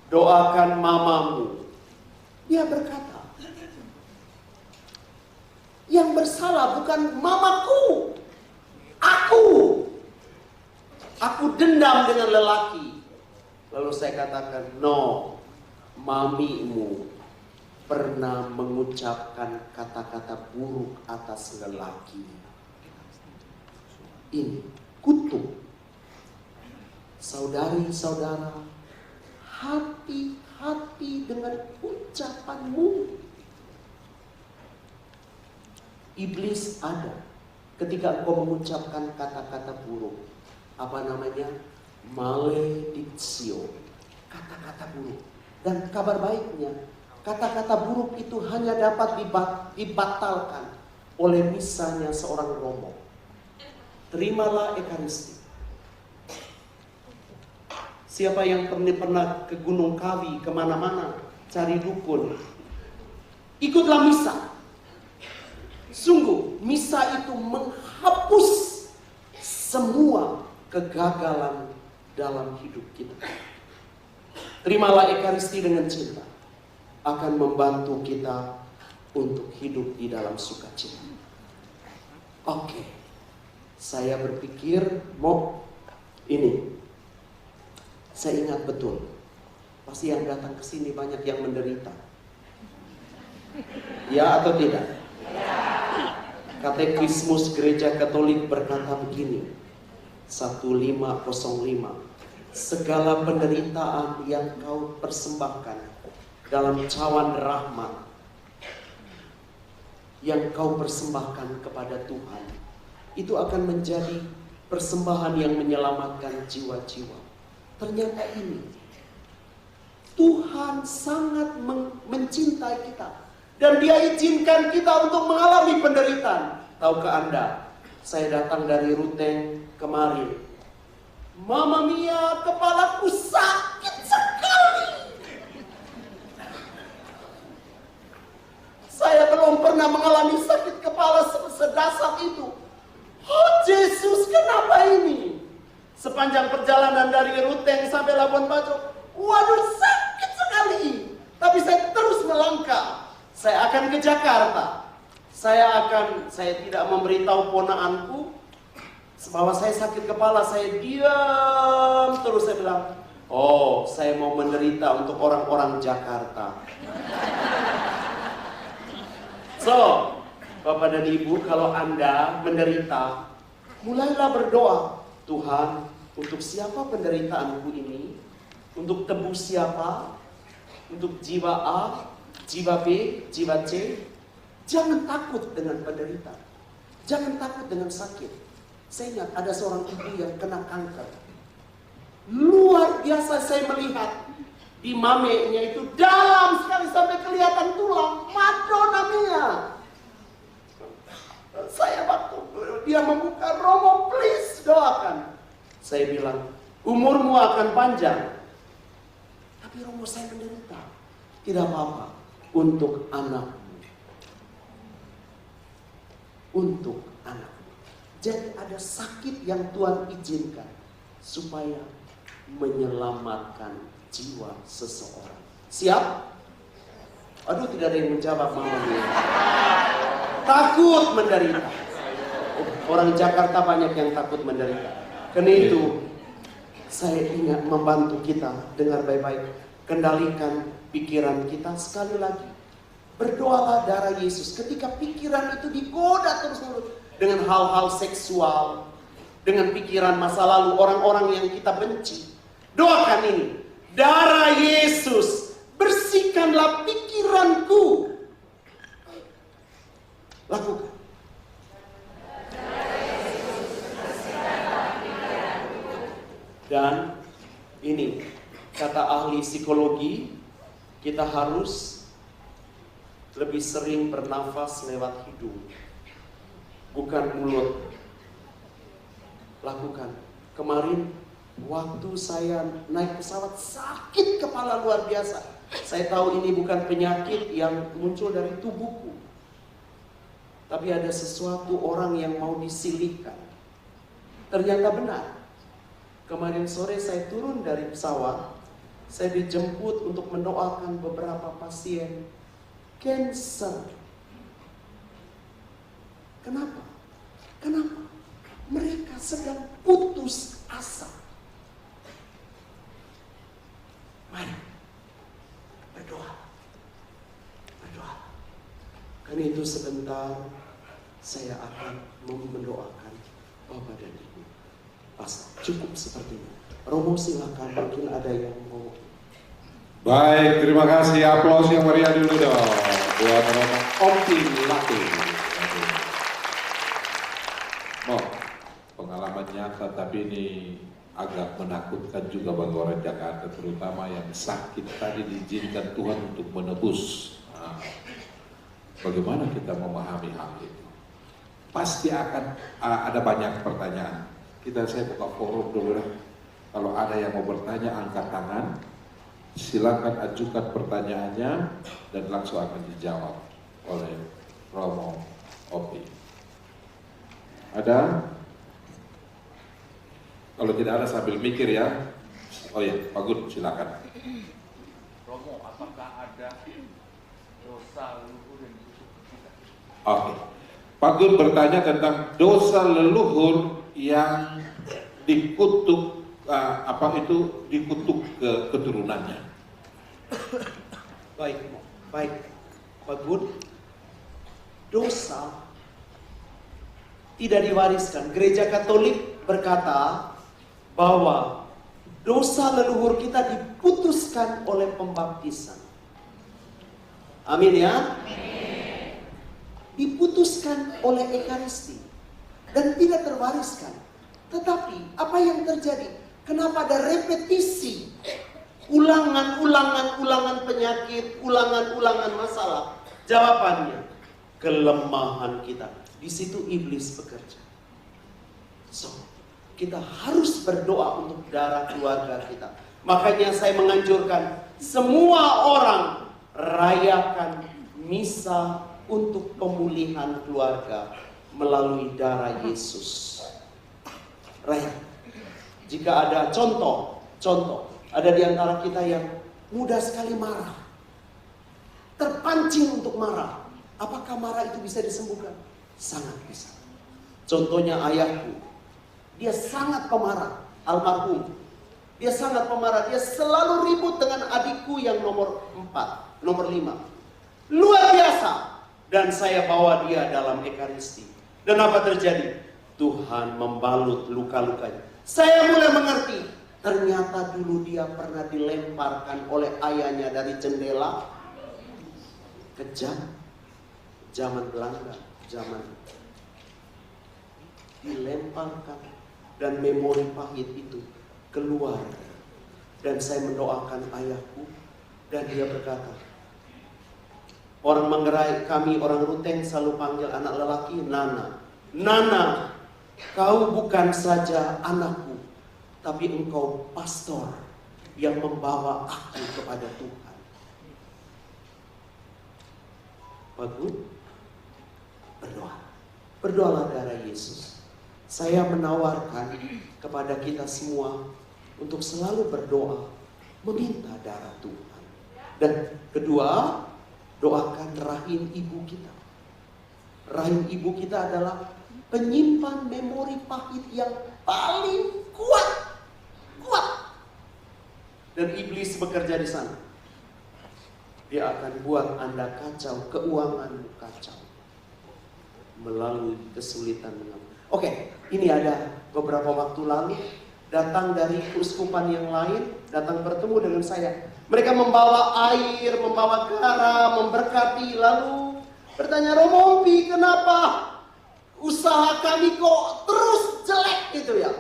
doakan mamamu. Dia berkata, yang bersalah bukan mamaku, aku. Aku dendam dengan lelaki. Lalu saya katakan, no, mamimu pernah mengucapkan kata-kata buruk atas lelaki. Ini kutuk. Saudari-saudara, hati-hati dengan ucapanmu. Iblis ada ketika engkau mengucapkan kata-kata buruk. Apa namanya? Maledictio. Kata-kata buruk. Dan kabar baiknya, kata-kata buruk itu hanya dapat dibatalkan oleh misalnya seorang romo. Terimalah Ekaristi. Siapa yang pernah ke Gunung Kawi, kemana-mana, cari dukun, ikutlah misa. Sungguh, misa itu menghapus semua kegagalan dalam hidup kita. Terimalah Ekaristi dengan cinta. Akan membantu kita untuk hidup di dalam sukacita. Oke. Saya berpikir ini. Saya ingat betul. Pasti yang datang ke sini banyak yang menderita. Ya atau tidak? Katekismus Gereja Katolik berkata begini. 1505. Segala penderitaan yang kau persembahkan dalam cawan rahmat yang kau persembahkan kepada Tuhan, itu akan menjadi persembahan yang menyelamatkan jiwa-jiwa. Ternyata ini Tuhan sangat mencintai kita dan Dia izinkan kita untuk mengalami penderitaan. Tahukah Anda, saya datang dari Ruteng kemarin, Mama Mia, kepalaku sakit sekali. Saya belum pernah mengalami sakit kepala sedasar itu. Oh Yesus, kenapa ini? Sepanjang perjalanan dari Ruteng sampai Labuan Bajo, waduh sakit sekali. Tapi saya terus melangkah. Saya akan ke Jakarta. Saya tidak memberitahu ponaanku bahwa saya sakit kepala. Saya diam terus. Saya bilang, oh saya mau menderita untuk orang-orang Jakarta. So, Bapak dan Ibu, kalau Anda menderita, mulailah berdoa. Tuhan, untuk siapa penderitaanku ini? Untuk tebus siapa? Untuk jiwa A, jiwa B, jiwa C? Jangan takut dengan penderitaan. Jangan takut dengan sakit. Saya ingat ada seorang ibu yang kena kanker. Luar biasa saya melihat. Di mamenya itu dalam sekali sampai kelihatan tulang. Madonna mia. Saya waktu dia membuka, Romo please doakan. Saya bilang, umurmu akan panjang. Tapi Romo saya menderita. Tidak apa-apa. Untuk anakmu. Untuk anakmu. Jadi ada sakit yang Tuhan izinkan. Supaya menyelamatkan jiwa seseorang. Siap? Aduh, tidak ada yang menjawab mama dia. Takut menderita. Orang Jakarta banyak yang takut menderita. Karena itu saya ingat membantu kita. Dengar baik-baik. Kendalikan pikiran kita sekali lagi. Berdoalah darah Yesus. Ketika pikiran itu digoda terus-menerus dengan hal-hal seksual, dengan pikiran masa lalu, orang-orang yang kita benci. Doakan ini. Darah Yesus, bersihkanlah pikiranku. Lakukan. Dan ini kata ahli psikologi, Kita harus lebih sering bernafas lewat hidung, bukan mulut. Lakukan. Kemarin waktu saya naik pesawat sakit kepala luar biasa. Saya tahu ini bukan penyakit yang muncul dari tubuhku, tapi ada sesuatu orang yang mau disilihkan. Ternyata benar. Kemarin sore saya turun dari pesawat, saya dijemput untuk mendoakan beberapa pasien cancer. Kenapa? Kenapa? Mereka sedang putus asa. Mari berdoa. Berdoa. Karena itu sebentar saya akan mendoakan Bapak dan Ibu. Pas cukup sepertinya. Romo silakan, mungkin ada yang mau. Baik, terima kasih. Aplaus yang meriah dulu dong buat Romo Opi Latin. Oh, pengalaman nyata, tapi ini agak menakutkan juga bagi orang Jakarta, terutama yang sakit tadi diizinkan Tuhan untuk menebus. Nah, bagaimana kita memahami hal itu? Pasti akan ada banyak pertanyaan. Saya buka forum dulu lah. Kalau ada yang mau bertanya, angkat tangan. Silakan ajukan pertanyaannya dan langsung akan dijawab oleh Romo Opi. Ada? Kalau tidak ada sambil mikir ya. Oh ya, Pak Gun, silakan. Romo, apakah ada dosa leluhur yang dikutuk kita? Oke. Pak Gun bertanya tentang dosa leluhur yang dikutuk, dikutuk ke keturunannya. Baik, Pak Gun. Dosa tidak diwariskan. Gereja Katolik berkata bahwa dosa leluhur kita diputuskan oleh pembaptisan. Amin ya. Diputuskan oleh Ekaristi dan tidak terwariskan. Tetapi apa yang terjadi? Kenapa ada repetisi? Ulangan penyakit, ulangan masalah. Jawabannya, kelemahan kita. Di situ iblis bekerja. So, kita harus berdoa untuk darah keluarga kita. Makanya saya menganjurkan semua orang rayakan misa untuk pemulihan keluarga melalui darah Yesus. Rayakan. Jika ada contoh, ada di antara kita yang mudah sekali marah, terpancing untuk marah. Apakah marah itu bisa disembuhkan? Sangat bisa. Contohnya ayahku. Dia sangat pemarah, almarhum. Dia sangat pemarah, dia selalu ribut dengan adikku yang nomor 5. Luar biasa. Dan saya bawa dia dalam Ekaristi. Dan apa terjadi? Tuhan membalut luka-lukanya. Saya mulai mengerti. Ternyata dulu dia pernah dilemparkan oleh ayahnya dari jendela. Kejam. Zaman Belanda. Dilemparkan. Dan memori pahit itu keluar. Dan saya mendoakan ayahku. Dan dia berkata, orang Manggarai, kami orang Ruteng selalu panggil anak lelaki Nana. Nana, kau bukan saja anakku, tapi engkau pastor yang membawa aku kepada Tuhan. Bagus, berdoa. Berdoalah darah Yesus. Saya menawarkan kepada kita semua untuk selalu berdoa, meminta darah Tuhan. Dan kedua, doakan rahim ibu kita. Rahim ibu kita adalah penyimpan memori pahit yang paling kuat. Dan iblis bekerja di sana. Dia akan buat Anda kacau, keuanganmu kacau. Melalui kesulitan mengaku. Oke, ini ada beberapa waktu lalu datang dari keuskupan yang lain, datang bertemu dengan saya. Mereka membawa air, membawa garam, memberkati, lalu bertanya, Romo Opi, kenapa usaha kami kok terus jelek gitu ya?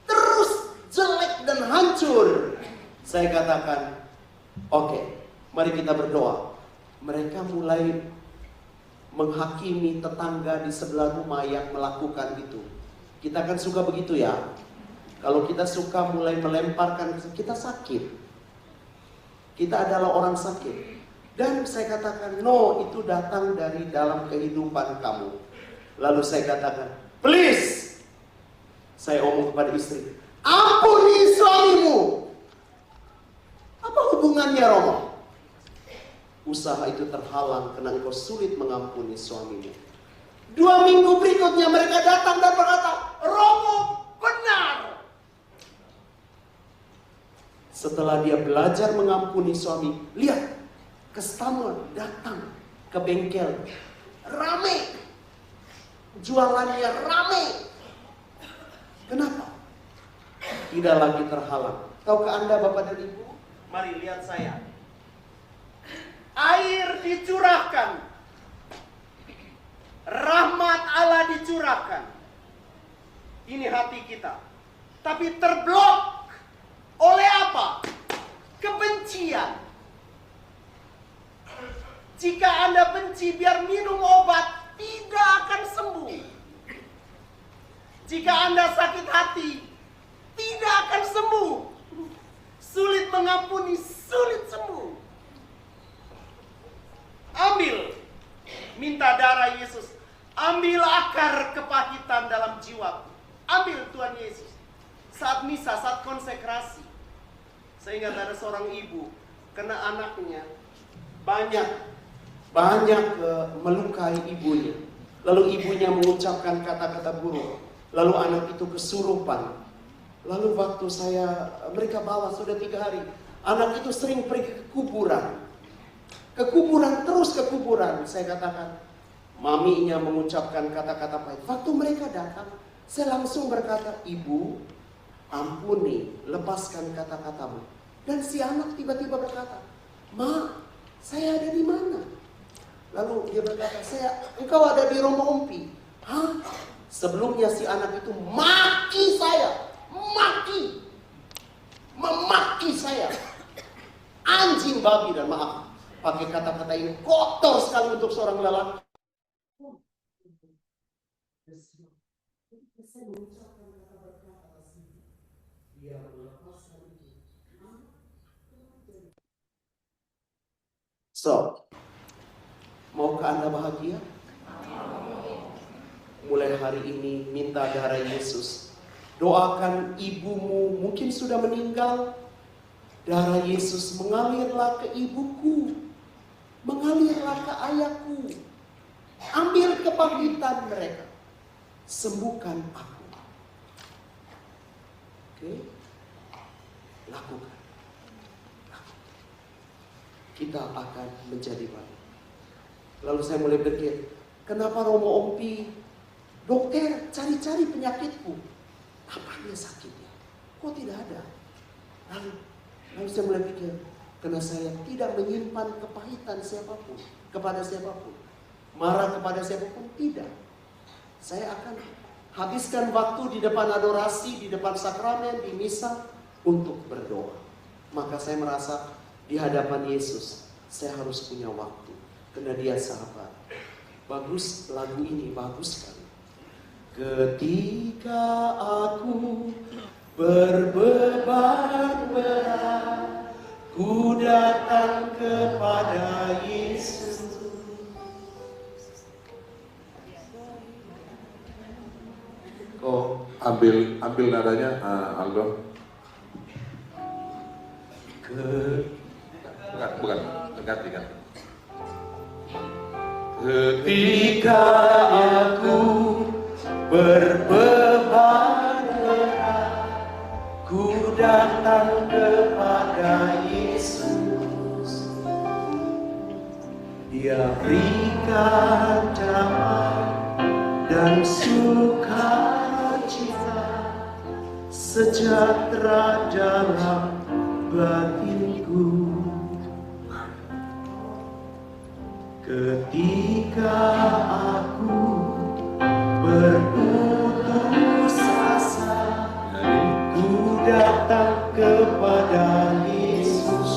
Terus jelek dan hancur. Saya katakan, oke, Mari kita berdoa. Mereka mulai menghakimi tetangga di sebelah rumah yang melakukan itu. Kita kan suka begitu ya. Kalau kita suka mulai melemparkan, kita sakit. Kita adalah orang sakit. Dan saya katakan, no, itu datang dari dalam kehidupan kamu. Lalu saya katakan, please, saya omong kepada istri, ampuni suamimu. Apa hubungannya, Romo? Usaha itu terhalang karena engkau sulit mengampuni suamimu. 2 minggu berikutnya mereka datang dan berkata, Romo benar. Setelah dia belajar mengampuni suami, lihat, customer datang ke bengkel, rame, jualannya rame. Kenapa? Tidak lagi terhalang. Tahukah Anda, Bapak dan Ibu? Mari lihat saya. Air dicurahkan, rahmat Allah dicurahkan. Ini hati kita. Tapi terblok oleh apa? Kebencian. Jika Anda benci, biar minum obat, tidak akan sembuh. Jika Anda sakit hati, tidak akan sembuh. Sulit mengampuni, sulit sembuh. Ambil, minta darah Yesus. Ambil akar kepahitan dalam jiwaku. Ambil Tuhan Yesus. Saat misa, saat konsekrasi, saya ingat ada seorang ibu kena anaknya banyak melukai ibunya. Lalu ibunya mengucapkan kata-kata buruk. Lalu anak itu kesurupan. Lalu waktu mereka bawa sudah 3 hari. Anak itu sering pergi ke kuburan. Terus ke kuburan. Saya katakan, maminya mengucapkan kata-kata pahit. Waktu mereka datang, saya langsung berkata, Ibu, ampuni, lepaskan kata-katamu. Dan si anak tiba-tiba berkata, Ma, saya ada di mana? Lalu dia berkata, engkau ada di rumah Ompi. Hah? Sebelumnya si anak itu maki saya. Memaki saya. Anjing, babi, dan maaf. Pakai kata-kata ini kotor sekali untuk seorang lelaki. So, maukah Anda bahagia? Mulai hari ini minta darah Yesus. Doakan ibumu, mungkin sudah meninggal. Darah Yesus mengalirlah ke ibuku, mengalirlah ke ayahku. Ambil kepahitan mereka, sembuhkan aku. Oke? Lakukan. Kita akan menjadi baik. Lalu saya mulai berpikir, kenapa Romo Ompi, dokter, cari-cari penyakitku. Apanya sakitnya? Kok tidak ada? Lalu saya mulai pikir, karena saya tidak menyimpan kepahitan siapapun, kepada siapapun. Marah kepada siapapun, tidak. Saya akan habiskan waktu di depan adorasi, di depan sakramen, di misa, untuk berdoa. Maka saya merasa di hadapan Yesus, saya harus punya waktu. Karena dia sahabat. Bagus, lagu ini bagus sekali. Ketika aku berbeban berat, ku datang kepada Yesus. Oh, ambil nadanya, Aldo. Bukan, ganti. Ketika aku berbeban berat, ku datang kepada Yesus. Dia berikan damai dan sukacita, sejahtera dalam batinku. Ketika aku berputus asa, ku datang kepada Yesus.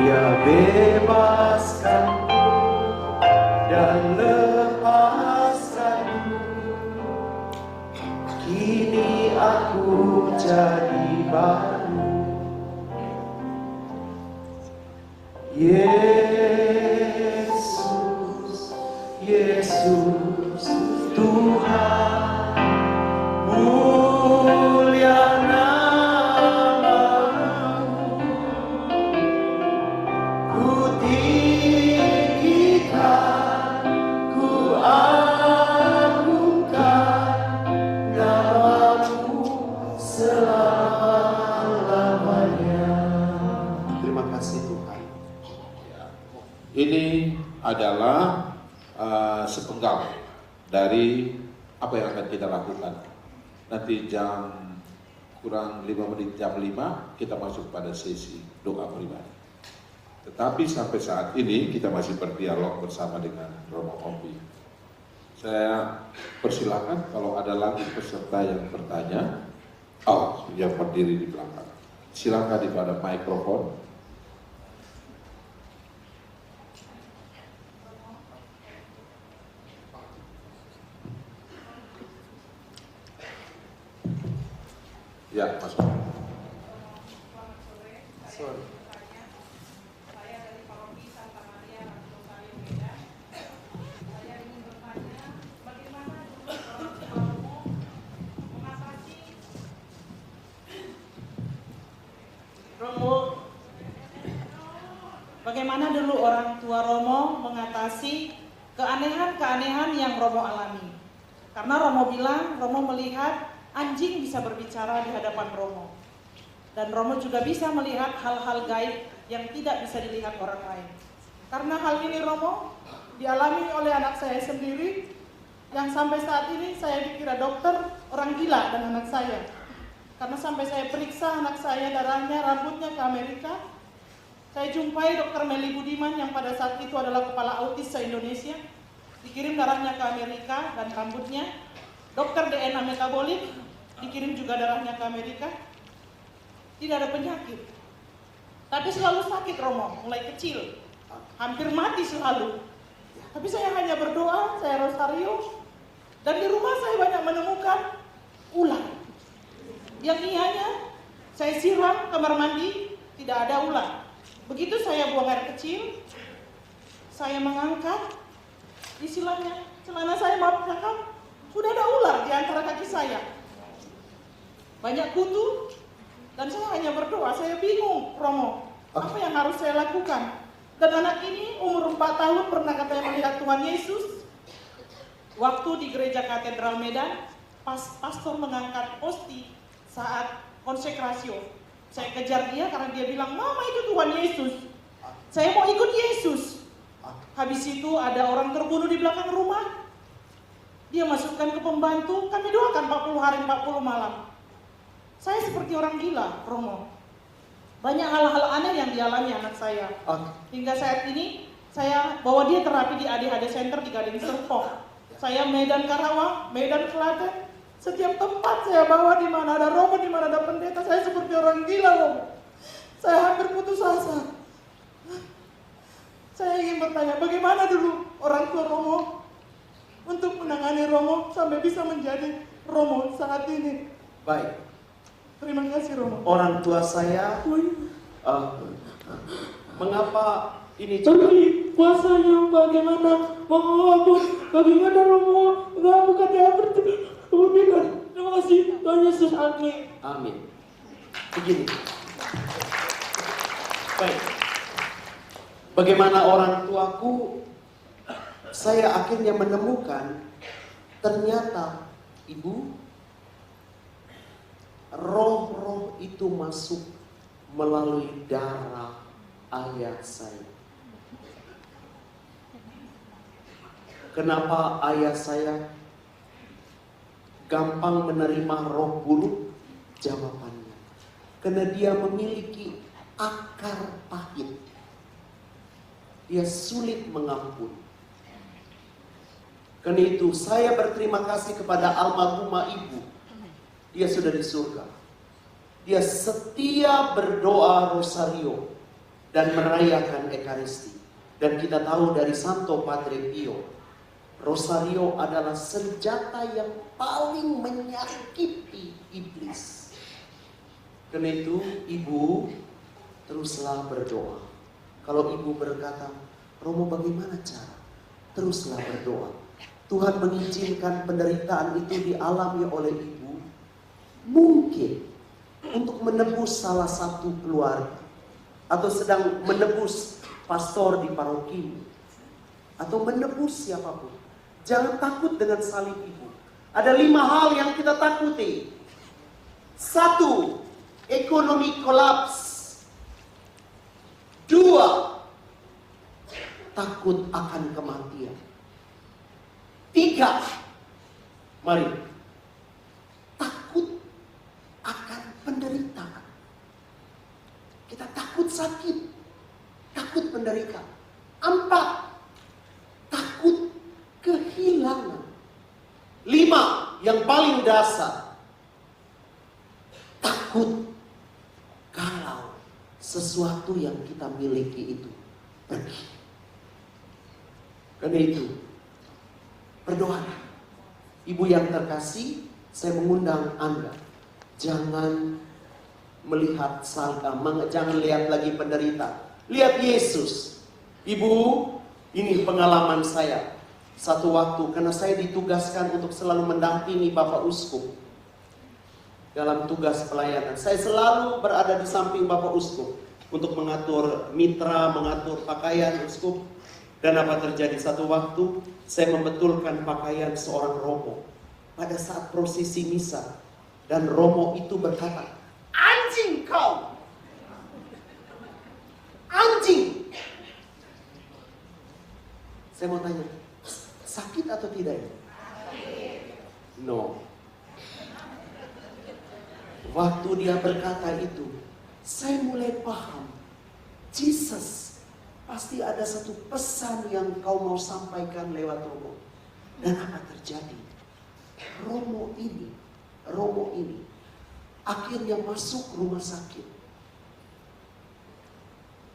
Dia bebaskanku dan lepaskanku. Kini aku jadi baru. Yesus, Yesus Tuhan, mulia nama-Mu. Ku tinggikan, ku agungkan nama-Mu selama-lamanya. Terima kasih Tuhan. Ini adalah sepenggal dari apa yang akan kita lakukan. Nanti jam kurang 5 menit, jam 5 kita masuk pada sesi doa pribadi. Tetapi sampai saat ini kita masih berdialog bersama dengan Romo Ombi. Saya persilakan kalau ada lagi peserta yang bertanya, yang berdiri di belakang. Silakan di pada mikrofon. Ya, Mas. Sorry. Saya dari Paroki Santa Maria Rosario Medan. Saya ingin bertanya, bagaimana dulu orang tua Romo mengatasi keanehan-keanehan yang Romo alami? Karena Romo bilang, Romo melihat anjing bisa berbicara di hadapan Romo. Dan Romo juga bisa melihat hal-hal gaib yang tidak bisa dilihat orang lain. Karena hal ini Romo dialami oleh anak saya sendiri, yang sampai saat ini saya dikira dokter orang gila dan anak saya. Karena sampai saya periksa anak saya, darahnya, rambutnya ke Amerika. Saya jumpai Dr. Meli Budiman yang pada saat itu adalah kepala autis se-Indonesia. Dikirim darahnya ke Amerika dan rambutnya. Dokter DNA metabolik, dikirim juga darahnya ke Amerika. Tidak ada penyakit, tapi selalu sakit Romo, mulai kecil, hampir mati selalu. Tapi saya hanya berdoa, saya rosario, dan di rumah saya banyak menemukan ular. Yang ianya saya siram kamar mandi, tidak ada ular. Begitu saya buang air kecil, saya mengangkat, istilahnya celana saya maafkan, sudah ada ular di antara kaki saya. Banyak kutu, dan saya hanya berdoa. Saya bingung, Romo, apa yang harus saya lakukan? Dan anak ini umur 4 tahun pernah katanya melihat Tuhan Yesus. Waktu di gereja Katedral Medan, pastor mengangkat posti saat konsekrasio. Saya kejar dia karena dia bilang, Mama itu Tuhan Yesus. Saya mau ikut Yesus. Habis itu ada orang terbunuh di belakang rumah. Dia masukkan ke pembantu, kami doakan 40 hari 40 malam. Saya seperti orang gila, Romo. Banyak hal-hal aneh yang dialami anak saya. Hingga saat ini, saya bawa dia terapi di ADHD Center di Gading Serpong. Saya Medan Karawang, Medan Klaten. Setiap tempat saya bawa, di mana ada Romo, di mana ada pendeta, saya seperti orang gila, Romo. Saya hampir putus asa. Saya ingin bertanya, bagaimana dulu orang tua Romo untuk menangani Romo sampai bisa menjadi Romo saat ini? Baik. Terima kasih Romo. Orang tua saya, mengapa ini juga? Tapi puasanya bagaimana? Bagaimana Romo? Enggak, bukan ya kemudian. Terima kasih Tuhan Yesus, amin. Amin. Begini. Baik. Bagaimana orang tuaku, saya akhirnya menemukan ternyata ibu, roh-roh itu masuk melalui darah ayah saya. Kenapa ayah saya gampang menerima roh buruk? Jawabannya, karena dia memiliki akar pahit. Dia sulit mengampuni. Karena itu saya berterima kasih kepada almarhumah ibu. Dia sudah di surga. Dia setia berdoa rosario dan merayakan Ekaristi. Dan kita tahu dari Santo Padre Pio, Rosario adalah senjata yang paling menyakiti iblis. Karena itu ibu teruslah berdoa. Kalau ibu berkata, Romo bagaimana cara? Teruslah berdoa. Tuhan mengizinkan penderitaan itu dialami oleh ibu. Mungkin untuk menebus salah satu keluarga. Atau sedang menebus pastor di paroki. Atau menebus siapapun. Jangan takut dengan salib ibu. Ada 5 hal yang kita takuti. 1. Ekonomi kolaps. 2. Takut akan kematian. 3. Mari. Takut akan penderitaan. Kita takut sakit. Takut penderitaan. 4. Takut kehilangan. 5. Yang paling dasar. Takut kalau sesuatu yang kita miliki itu pergi. Karena itu, berdoa. Ibu yang terkasih, saya mengundang Anda. Jangan melihat jangan lihat lagi penderita. Lihat Yesus. Ibu, ini pengalaman saya. Satu waktu, karena saya ditugaskan untuk selalu mendampingi Bapak Uskup dalam tugas pelayanan. Saya selalu berada di samping Bapak Uskup untuk mengatur mitra, mengatur pakaian Uskup. Dan apa terjadi satu waktu, saya membetulkan pakaian seorang Romo pada saat prosesi misa. Dan Romo itu berkata, anjing kau! Anjing! Saya mau tanya, sakit atau tidak ya? No. Waktu dia berkata itu, saya mulai paham. Jesus, pasti ada satu pesan yang kau mau sampaikan lewat Romo. Dan apa terjadi? Romo ini akhirnya masuk rumah sakit.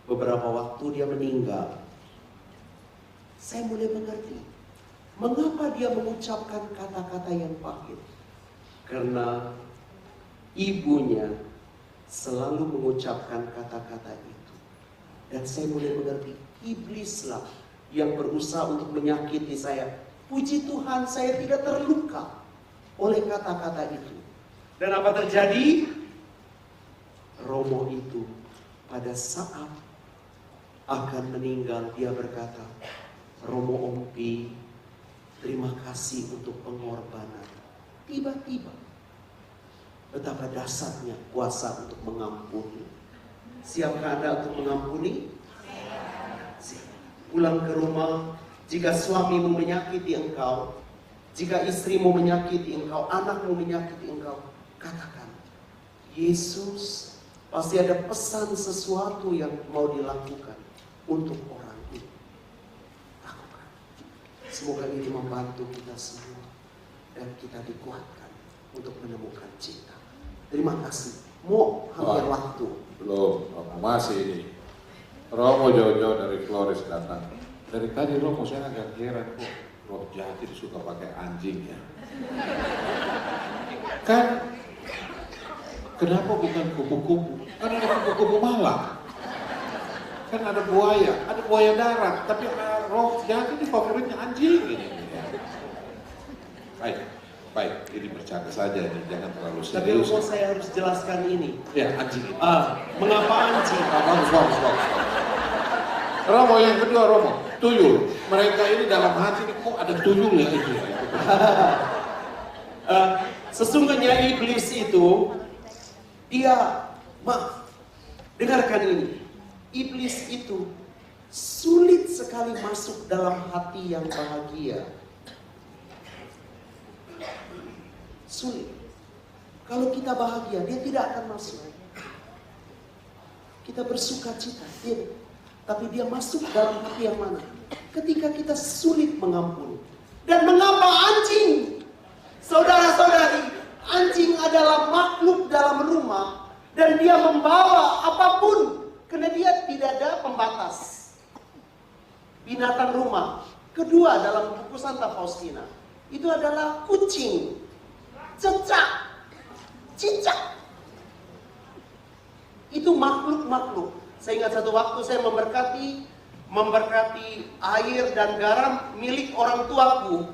Beberapa waktu dia meninggal. Saya mulai mengerti mengapa dia mengucapkan kata-kata yang pahit. Karena ibunya selalu mengucapkan kata-kata itu. Dan saya mulai mengerti, iblislah yang berusaha untuk menyakiti saya. Puji Tuhan, saya tidak terluka oleh kata-kata itu. Dan apa terjadi? Romo itu pada saat akan meninggal, dia berkata, Romo Ompi, terima kasih untuk pengorbanan. Tiba-tiba, betapa dahsyatnya kuasa untuk mengampuni. Siapkah Anda untuk mengampuni? Pulang ke rumah, jika suamimu menyakiti engkau, jika istrimu menyakiti engkau, anakmu menyakiti engkau, katakan, Yesus, pasti ada pesan sesuatu yang mau dilakukan untuk orang ini. Lakukan. Semoga ini membantu kita semua dan kita dikuatkan untuk menemukan cinta. Terima kasih. Mau hampir waktu. Belum, masih ini. Romo jauh-jauh dari Flores datang. Dari tadi Romo saya agak heran kok Roh Jati suka pakai anjing ya. Kan kenapa bukan kupu-kupu? Kan ada kupu-kupu malam. Kan ada buaya darat. Tapi Roh Jati ini favoritnya anjing ini. Baik, ini bercanda saja nih, jangan terlalu serius. Tapi Romo saya harus jelaskan ini. Ya, anjing ini. Mengapa anjing? Bagus. Romo yang kedua, Romo, tuyul. Mereka ini dalam hati ini kok ada tuyul ya itu. Sesungguhnya iblis itu, dengarkan ini. Iblis itu sulit sekali masuk dalam hati yang bahagia. Sulit. Kalau kita bahagia, dia tidak akan masuk. Kita bersuka cita, tidak. Tapi dia masuk dalam hati yang mana? Ketika kita sulit mengampuni. Dan mengapa anjing? Saudara-saudari, anjing adalah makhluk dalam rumah. Dan dia membawa apapun. Karena dia tidak dapat pembatas. Binatang rumah kedua dalam buku Santa Faustina itu adalah kucing, cicak. Itu makhluk-makhluk. Saya ingat satu waktu saya memberkati air dan garam milik orang tuaku.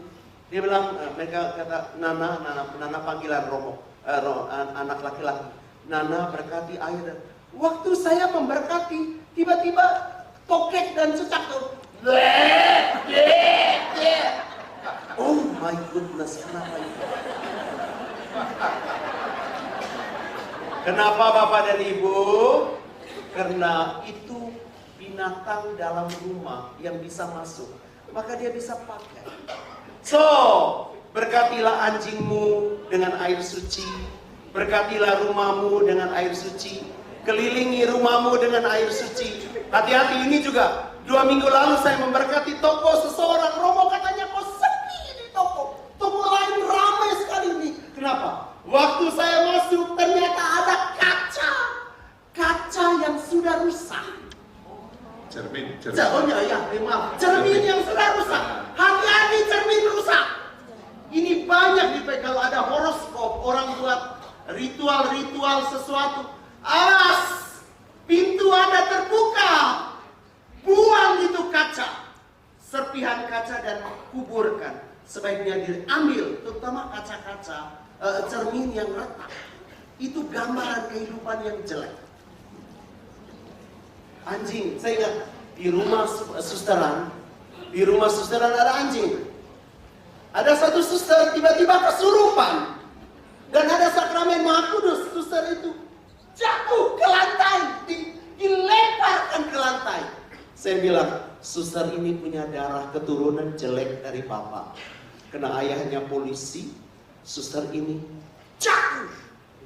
Dia bilang, mereka kata, Nana panggilan Romo, anak laki-laki. Nana berkati air dan waktu saya memberkati, tiba-tiba tokek dan cicak tuh. Oh my goodness, kenapa itu? Kenapa Bapak dan Ibu? Karena itu binatang dalam rumah yang bisa masuk, maka dia bisa pakai. So, berkatilah anjingmu dengan air suci, berkatilah rumahmu dengan air suci, kelilingi rumahmu dengan air suci. Hati-hati, ini juga 2 minggu lalu saya memberkati toko seseorang. Romo katanya kok sepi di toko lain ramai sekali ini. Kenapa? Waktu saya masuk ternyata ada kaca yang sudah rusak. Cermin. Maaf. Cermin yang sudah rusak. Hati-hati, cermin rusak. Ini banyak kalau ada horoskop, orang buat ritual sesuatu. Awas, pintu Anda terbuka. Buang itu kaca. Serpihan kaca dan kuburkan. Sebaiknya diambil, terutama kaca-kaca, cermin yang retak. Itu gambaran kehidupan yang jelek. Anjing, saya ingat di rumah susteran ada anjing. Ada satu suster tiba-tiba kesurupan dan ada sakramen Maha Kudus. Suster itu jatuh ke lantai, dilemparkan ke lantai. Saya bilang, suster ini punya darah keturunan jelek dari bapak. Karena ayahnya polisi, suster ini jatuh.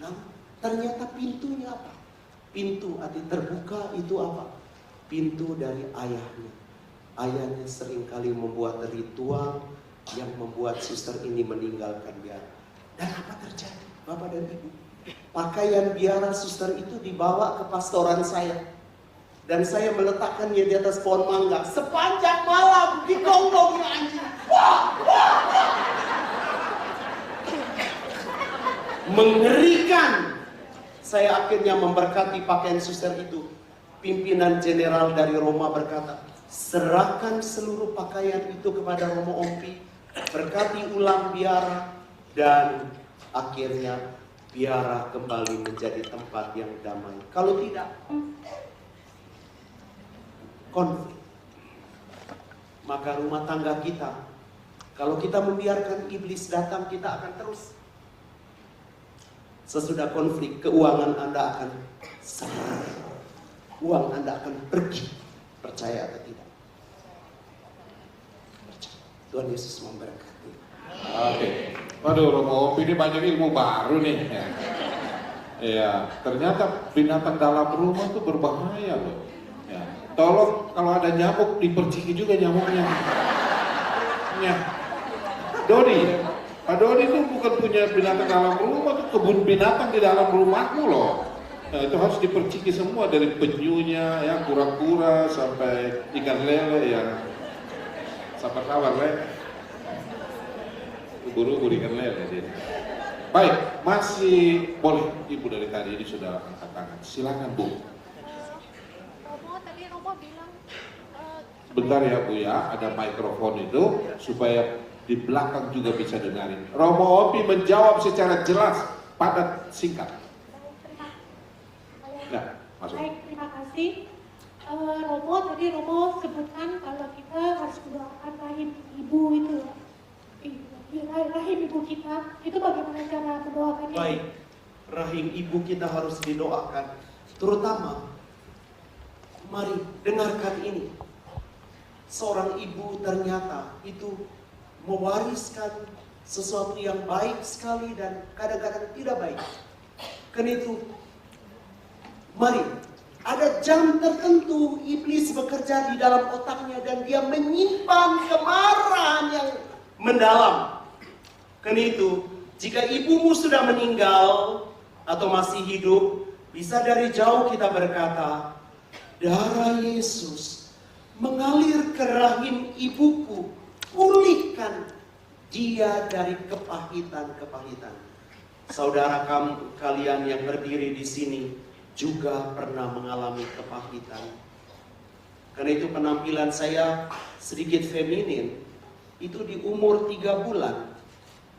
Nah, ternyata pintunya apa? Pintu arti terbuka itu apa? Pintu dari ayahnya. Ayahnya seringkali membuat ritual yang membuat suster ini meninggalkan biara. Dan apa terjadi, Bapak dan Ibu? Pakaian biara suster itu dibawa ke pastoran saya. Dan saya meletakkannya di atas pohon mangga. Sepanjang malam digonggongnya anjing. Wah. Mengerikan. Saya akhirnya memberkati pakaian suster itu. Pimpinan jenderal dari Roma berkata, serahkan seluruh pakaian itu kepada Romo Ompi. Berkati ulang biara. Dan akhirnya biara kembali menjadi tempat yang damai. Kalau tidak, konflik. Maka rumah tangga kita, kalau kita membiarkan iblis datang, kita akan terus. Sesudah konflik, keuangan Anda akan serang. Uang Anda akan pergi. Percaya atau tidak? Percaya. Tuhan Yesus memberkati. Oke. Waduh, Romo ini banyak ilmu baru nih. Ya, ternyata binatang dalam rumah tuh berbahaya loh. Ya. Tolong kalau ada nyamuk diperciki juga nyamuknya. Ya. Dodi, Pak Dodi itu bukan punya binatang dalam rumah, itu kebun binatang di dalam rumahmu loh. Nah, itu harus diperciki semua dari penyunya, ya kura-kura sampai ikan lele ya. Sampai kawan lele. Ubur-ubur ikan lele dia. Baik, masih boleh Ibu dari tadi ini sudah angkat tangan. Silakan Bu. Tadi Romo bilang. Bentar ya Bu ya, ada mikrofon itu supaya di belakang juga bisa dengarin. Romo Opi menjawab secara jelas, padat, singkat. Ya, masuk. Baik, terima kasih. Romo, tadi Romo sebutkan kalau kita harus mendoakan rahim ibu itu. Rahim ibu kita, itu bagaimana cara mendoakannya? Baik, rahim ibu kita harus didoakan. Terutama, mari dengarkan ini. Seorang ibu ternyata itu mewariskan sesuatu yang baik sekali dan kadang-kadang tidak baik. Karena itu, mari, ada jam tertentu iblis bekerja di dalam otaknya dan dia menyimpan kemarahan yang mendalam. Karena itu, jika ibumu sudah meninggal atau masih hidup, bisa dari jauh kita berkata, darah Yesus mengalir ke rahim ibuku, pulihkan dia dari kepahitan-kepahitan. Saudara kalian yang berdiri di sini juga pernah mengalami kepahitan. Karena itu penampilan saya sedikit feminin. Itu di umur 3 bulan.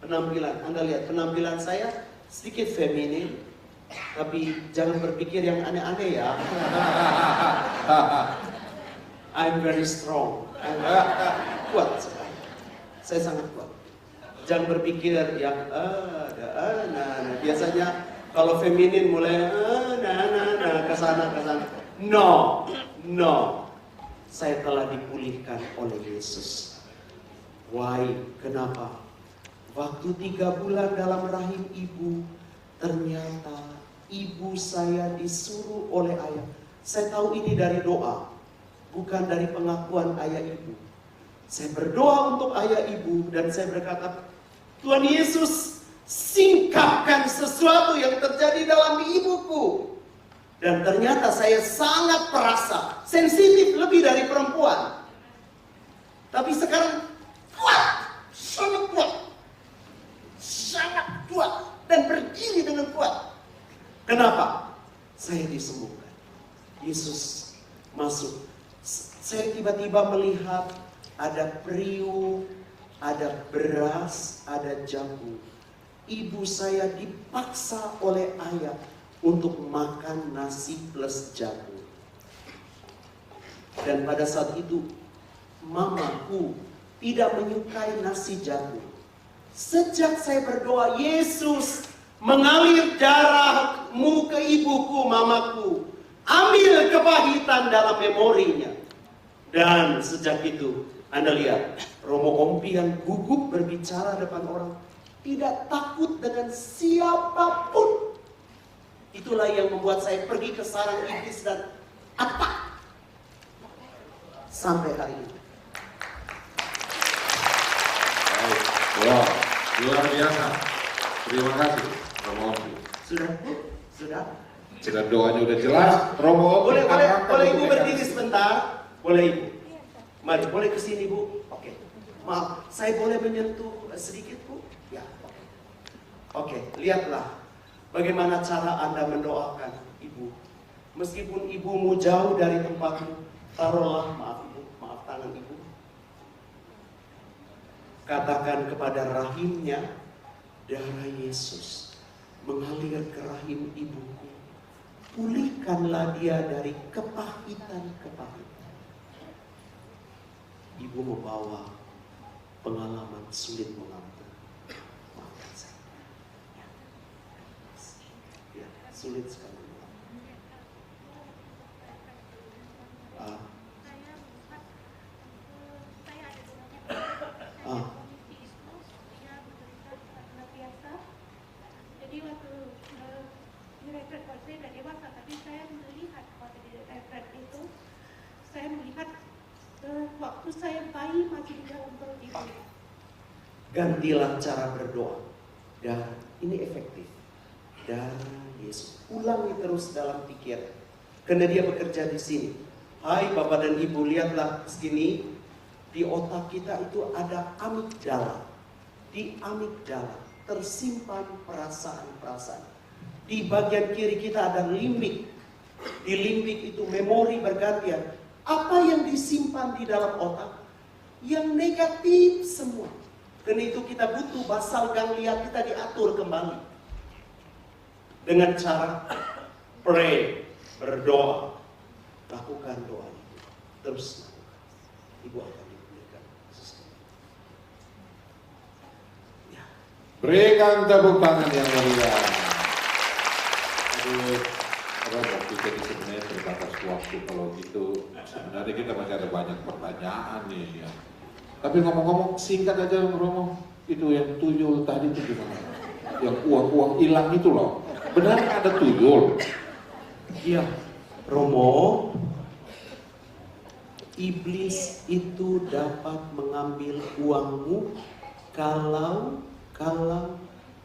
Penampilan, Anda lihat penampilan saya sedikit feminin. Tapi jangan berpikir yang aneh-aneh ya. I'm very strong. Kuat sekali. Saya sangat kuat. Jangan berpikir yang biasanya kalau feminin mulai ke sana. No. Saya telah dipulihkan oleh Yesus. Why? Kenapa? Waktu 3 bulan dalam rahim ibu, ternyata ibu saya disuruh oleh ayah. Saya tahu ini dari doa, bukan dari pengakuan ayah ibu. Saya berdoa untuk ayah ibu dan saya berkata, Tuhan Yesus, singkapkan sesuatu yang terjadi dalam ibuku. Dan ternyata saya sangat perasa, sensitif lebih dari perempuan. Tapi sekarang kuat, sangat kuat dan berdiri dengan kuat. Kenapa? Saya disembuhkan. Yesus masuk. Saya tiba-tiba melihat ada periuk, ada beras, ada jamu. Ibu saya dipaksa oleh ayah untuk makan nasi plus jamu. Dan pada saat itu mamaku tidak menyukai nasi jamu. Sejak saya berdoa, Yesus mengalir darahmu ke ibuku, mamaku, ambil kepahitan dalam memorinya. Dan sejak itu Anda lihat Romo Ompi yang gugup berbicara depan orang, tidak takut dengan siapapun. Itulah yang membuat saya pergi ke sarang iblis dan atak sampai hari ini. Wow, luar biasa. Terima kasih, Romo Ompi. Sudah. Doanya udah jelas. Romo Ompi. Boleh ibu berdiri sebentar? Boleh ibu. Mari, boleh kesini bu. Oke. Maaf, saya boleh menyentuh sedikit bu? Ya. Oke, lihatlah. Bagaimana cara Anda mendoakan ibu? Meskipun ibumu jauh dari tempatmu, taruhlah, maaf tangan ibu. Katakan kepada rahimnya, darah Yesus mengalir ke rahim ibuku. Pulihkanlah dia dari kepahitan-kepahitan. Ibu membawa pengalaman sulit mengampuni. Maafkan saya. Ya, sulit sekali. Jadi waktu di retret saya sudah dewasa, tapi saya melihat waktu di retret itu, saya melihat waktu saya bayi masih di dalam perut ibu. Gantilah cara berdoa. Dan ini efektif. Darah Yesus. Ulangi terus dalam pikiran. Karena dia bekerja di sini. Hai Bapak dan Ibu, lihatlah sini. Di otak kita itu ada amigdala. Di amigdala tersimpan perasaan-perasaan. Di bagian kiri kita ada limbik. Di limbik itu memori bergantian. Apa yang disimpan di dalam otak? Yang negatif semua. Karena itu kita butuh basal ganglia kita diatur kembali. Dengan cara pray, berdoa. Lakukan doa itu. Terus lakukan. Ibu akan diberikan sesuatu. Ya. Berikan tepuk tangan yang meriah. Aduh, Romo, kita sebenarnya terbatas waktu kalau gitu. Sebenarnya kita masih ada banyak pertanyaan nih ya. Tapi ngomong-ngomong singkat aja Romo, itu yang tuyul tadi itu gimana? Yang uang-uang hilang itu loh. Benar ada tuyul? Iya, Romo. Iblis itu dapat mengambil uangmu kalau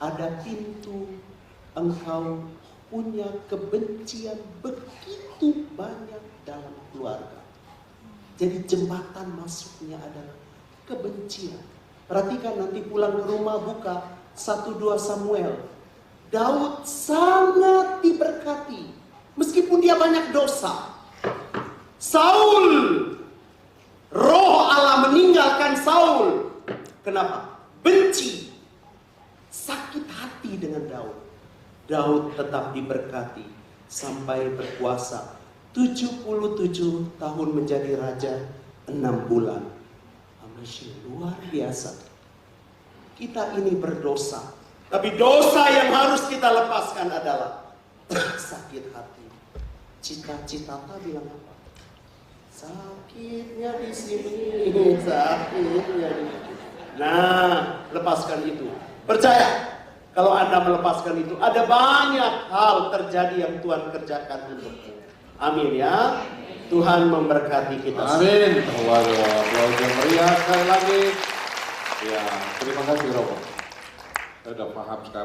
ada pintu engkau punya kebencian begitu banyak dalam keluarga. Jadi jembatan masuknya adalah kebencian. Perhatikan nanti pulang ke rumah, buka 1-2 Samuel. Daud sangat diberkati meskipun dia banyak dosa. Saul, roh Allah meninggalkan Saul. Kenapa? Benci, sakit hati dengan Daud. Daud tetap diberkati sampai berkuasa 77 tahun menjadi raja 6 bulan. Luar biasa. Kita ini berdosa, tapi dosa yang harus kita lepaskan adalah sakit hati. Cita-cita bilang apa? Sakitnya di sini, sakitnya di sini. Nah, lepaskan itu. Percaya, kalau Anda melepaskan itu, ada banyak hal terjadi yang Tuhan kerjakan untukmu. Amin ya. Tuhan memberkati kita. Amin. Waduh, yang meriah sekali lagi. Ya, terima kasih Romo. Saya sudah paham sekarang.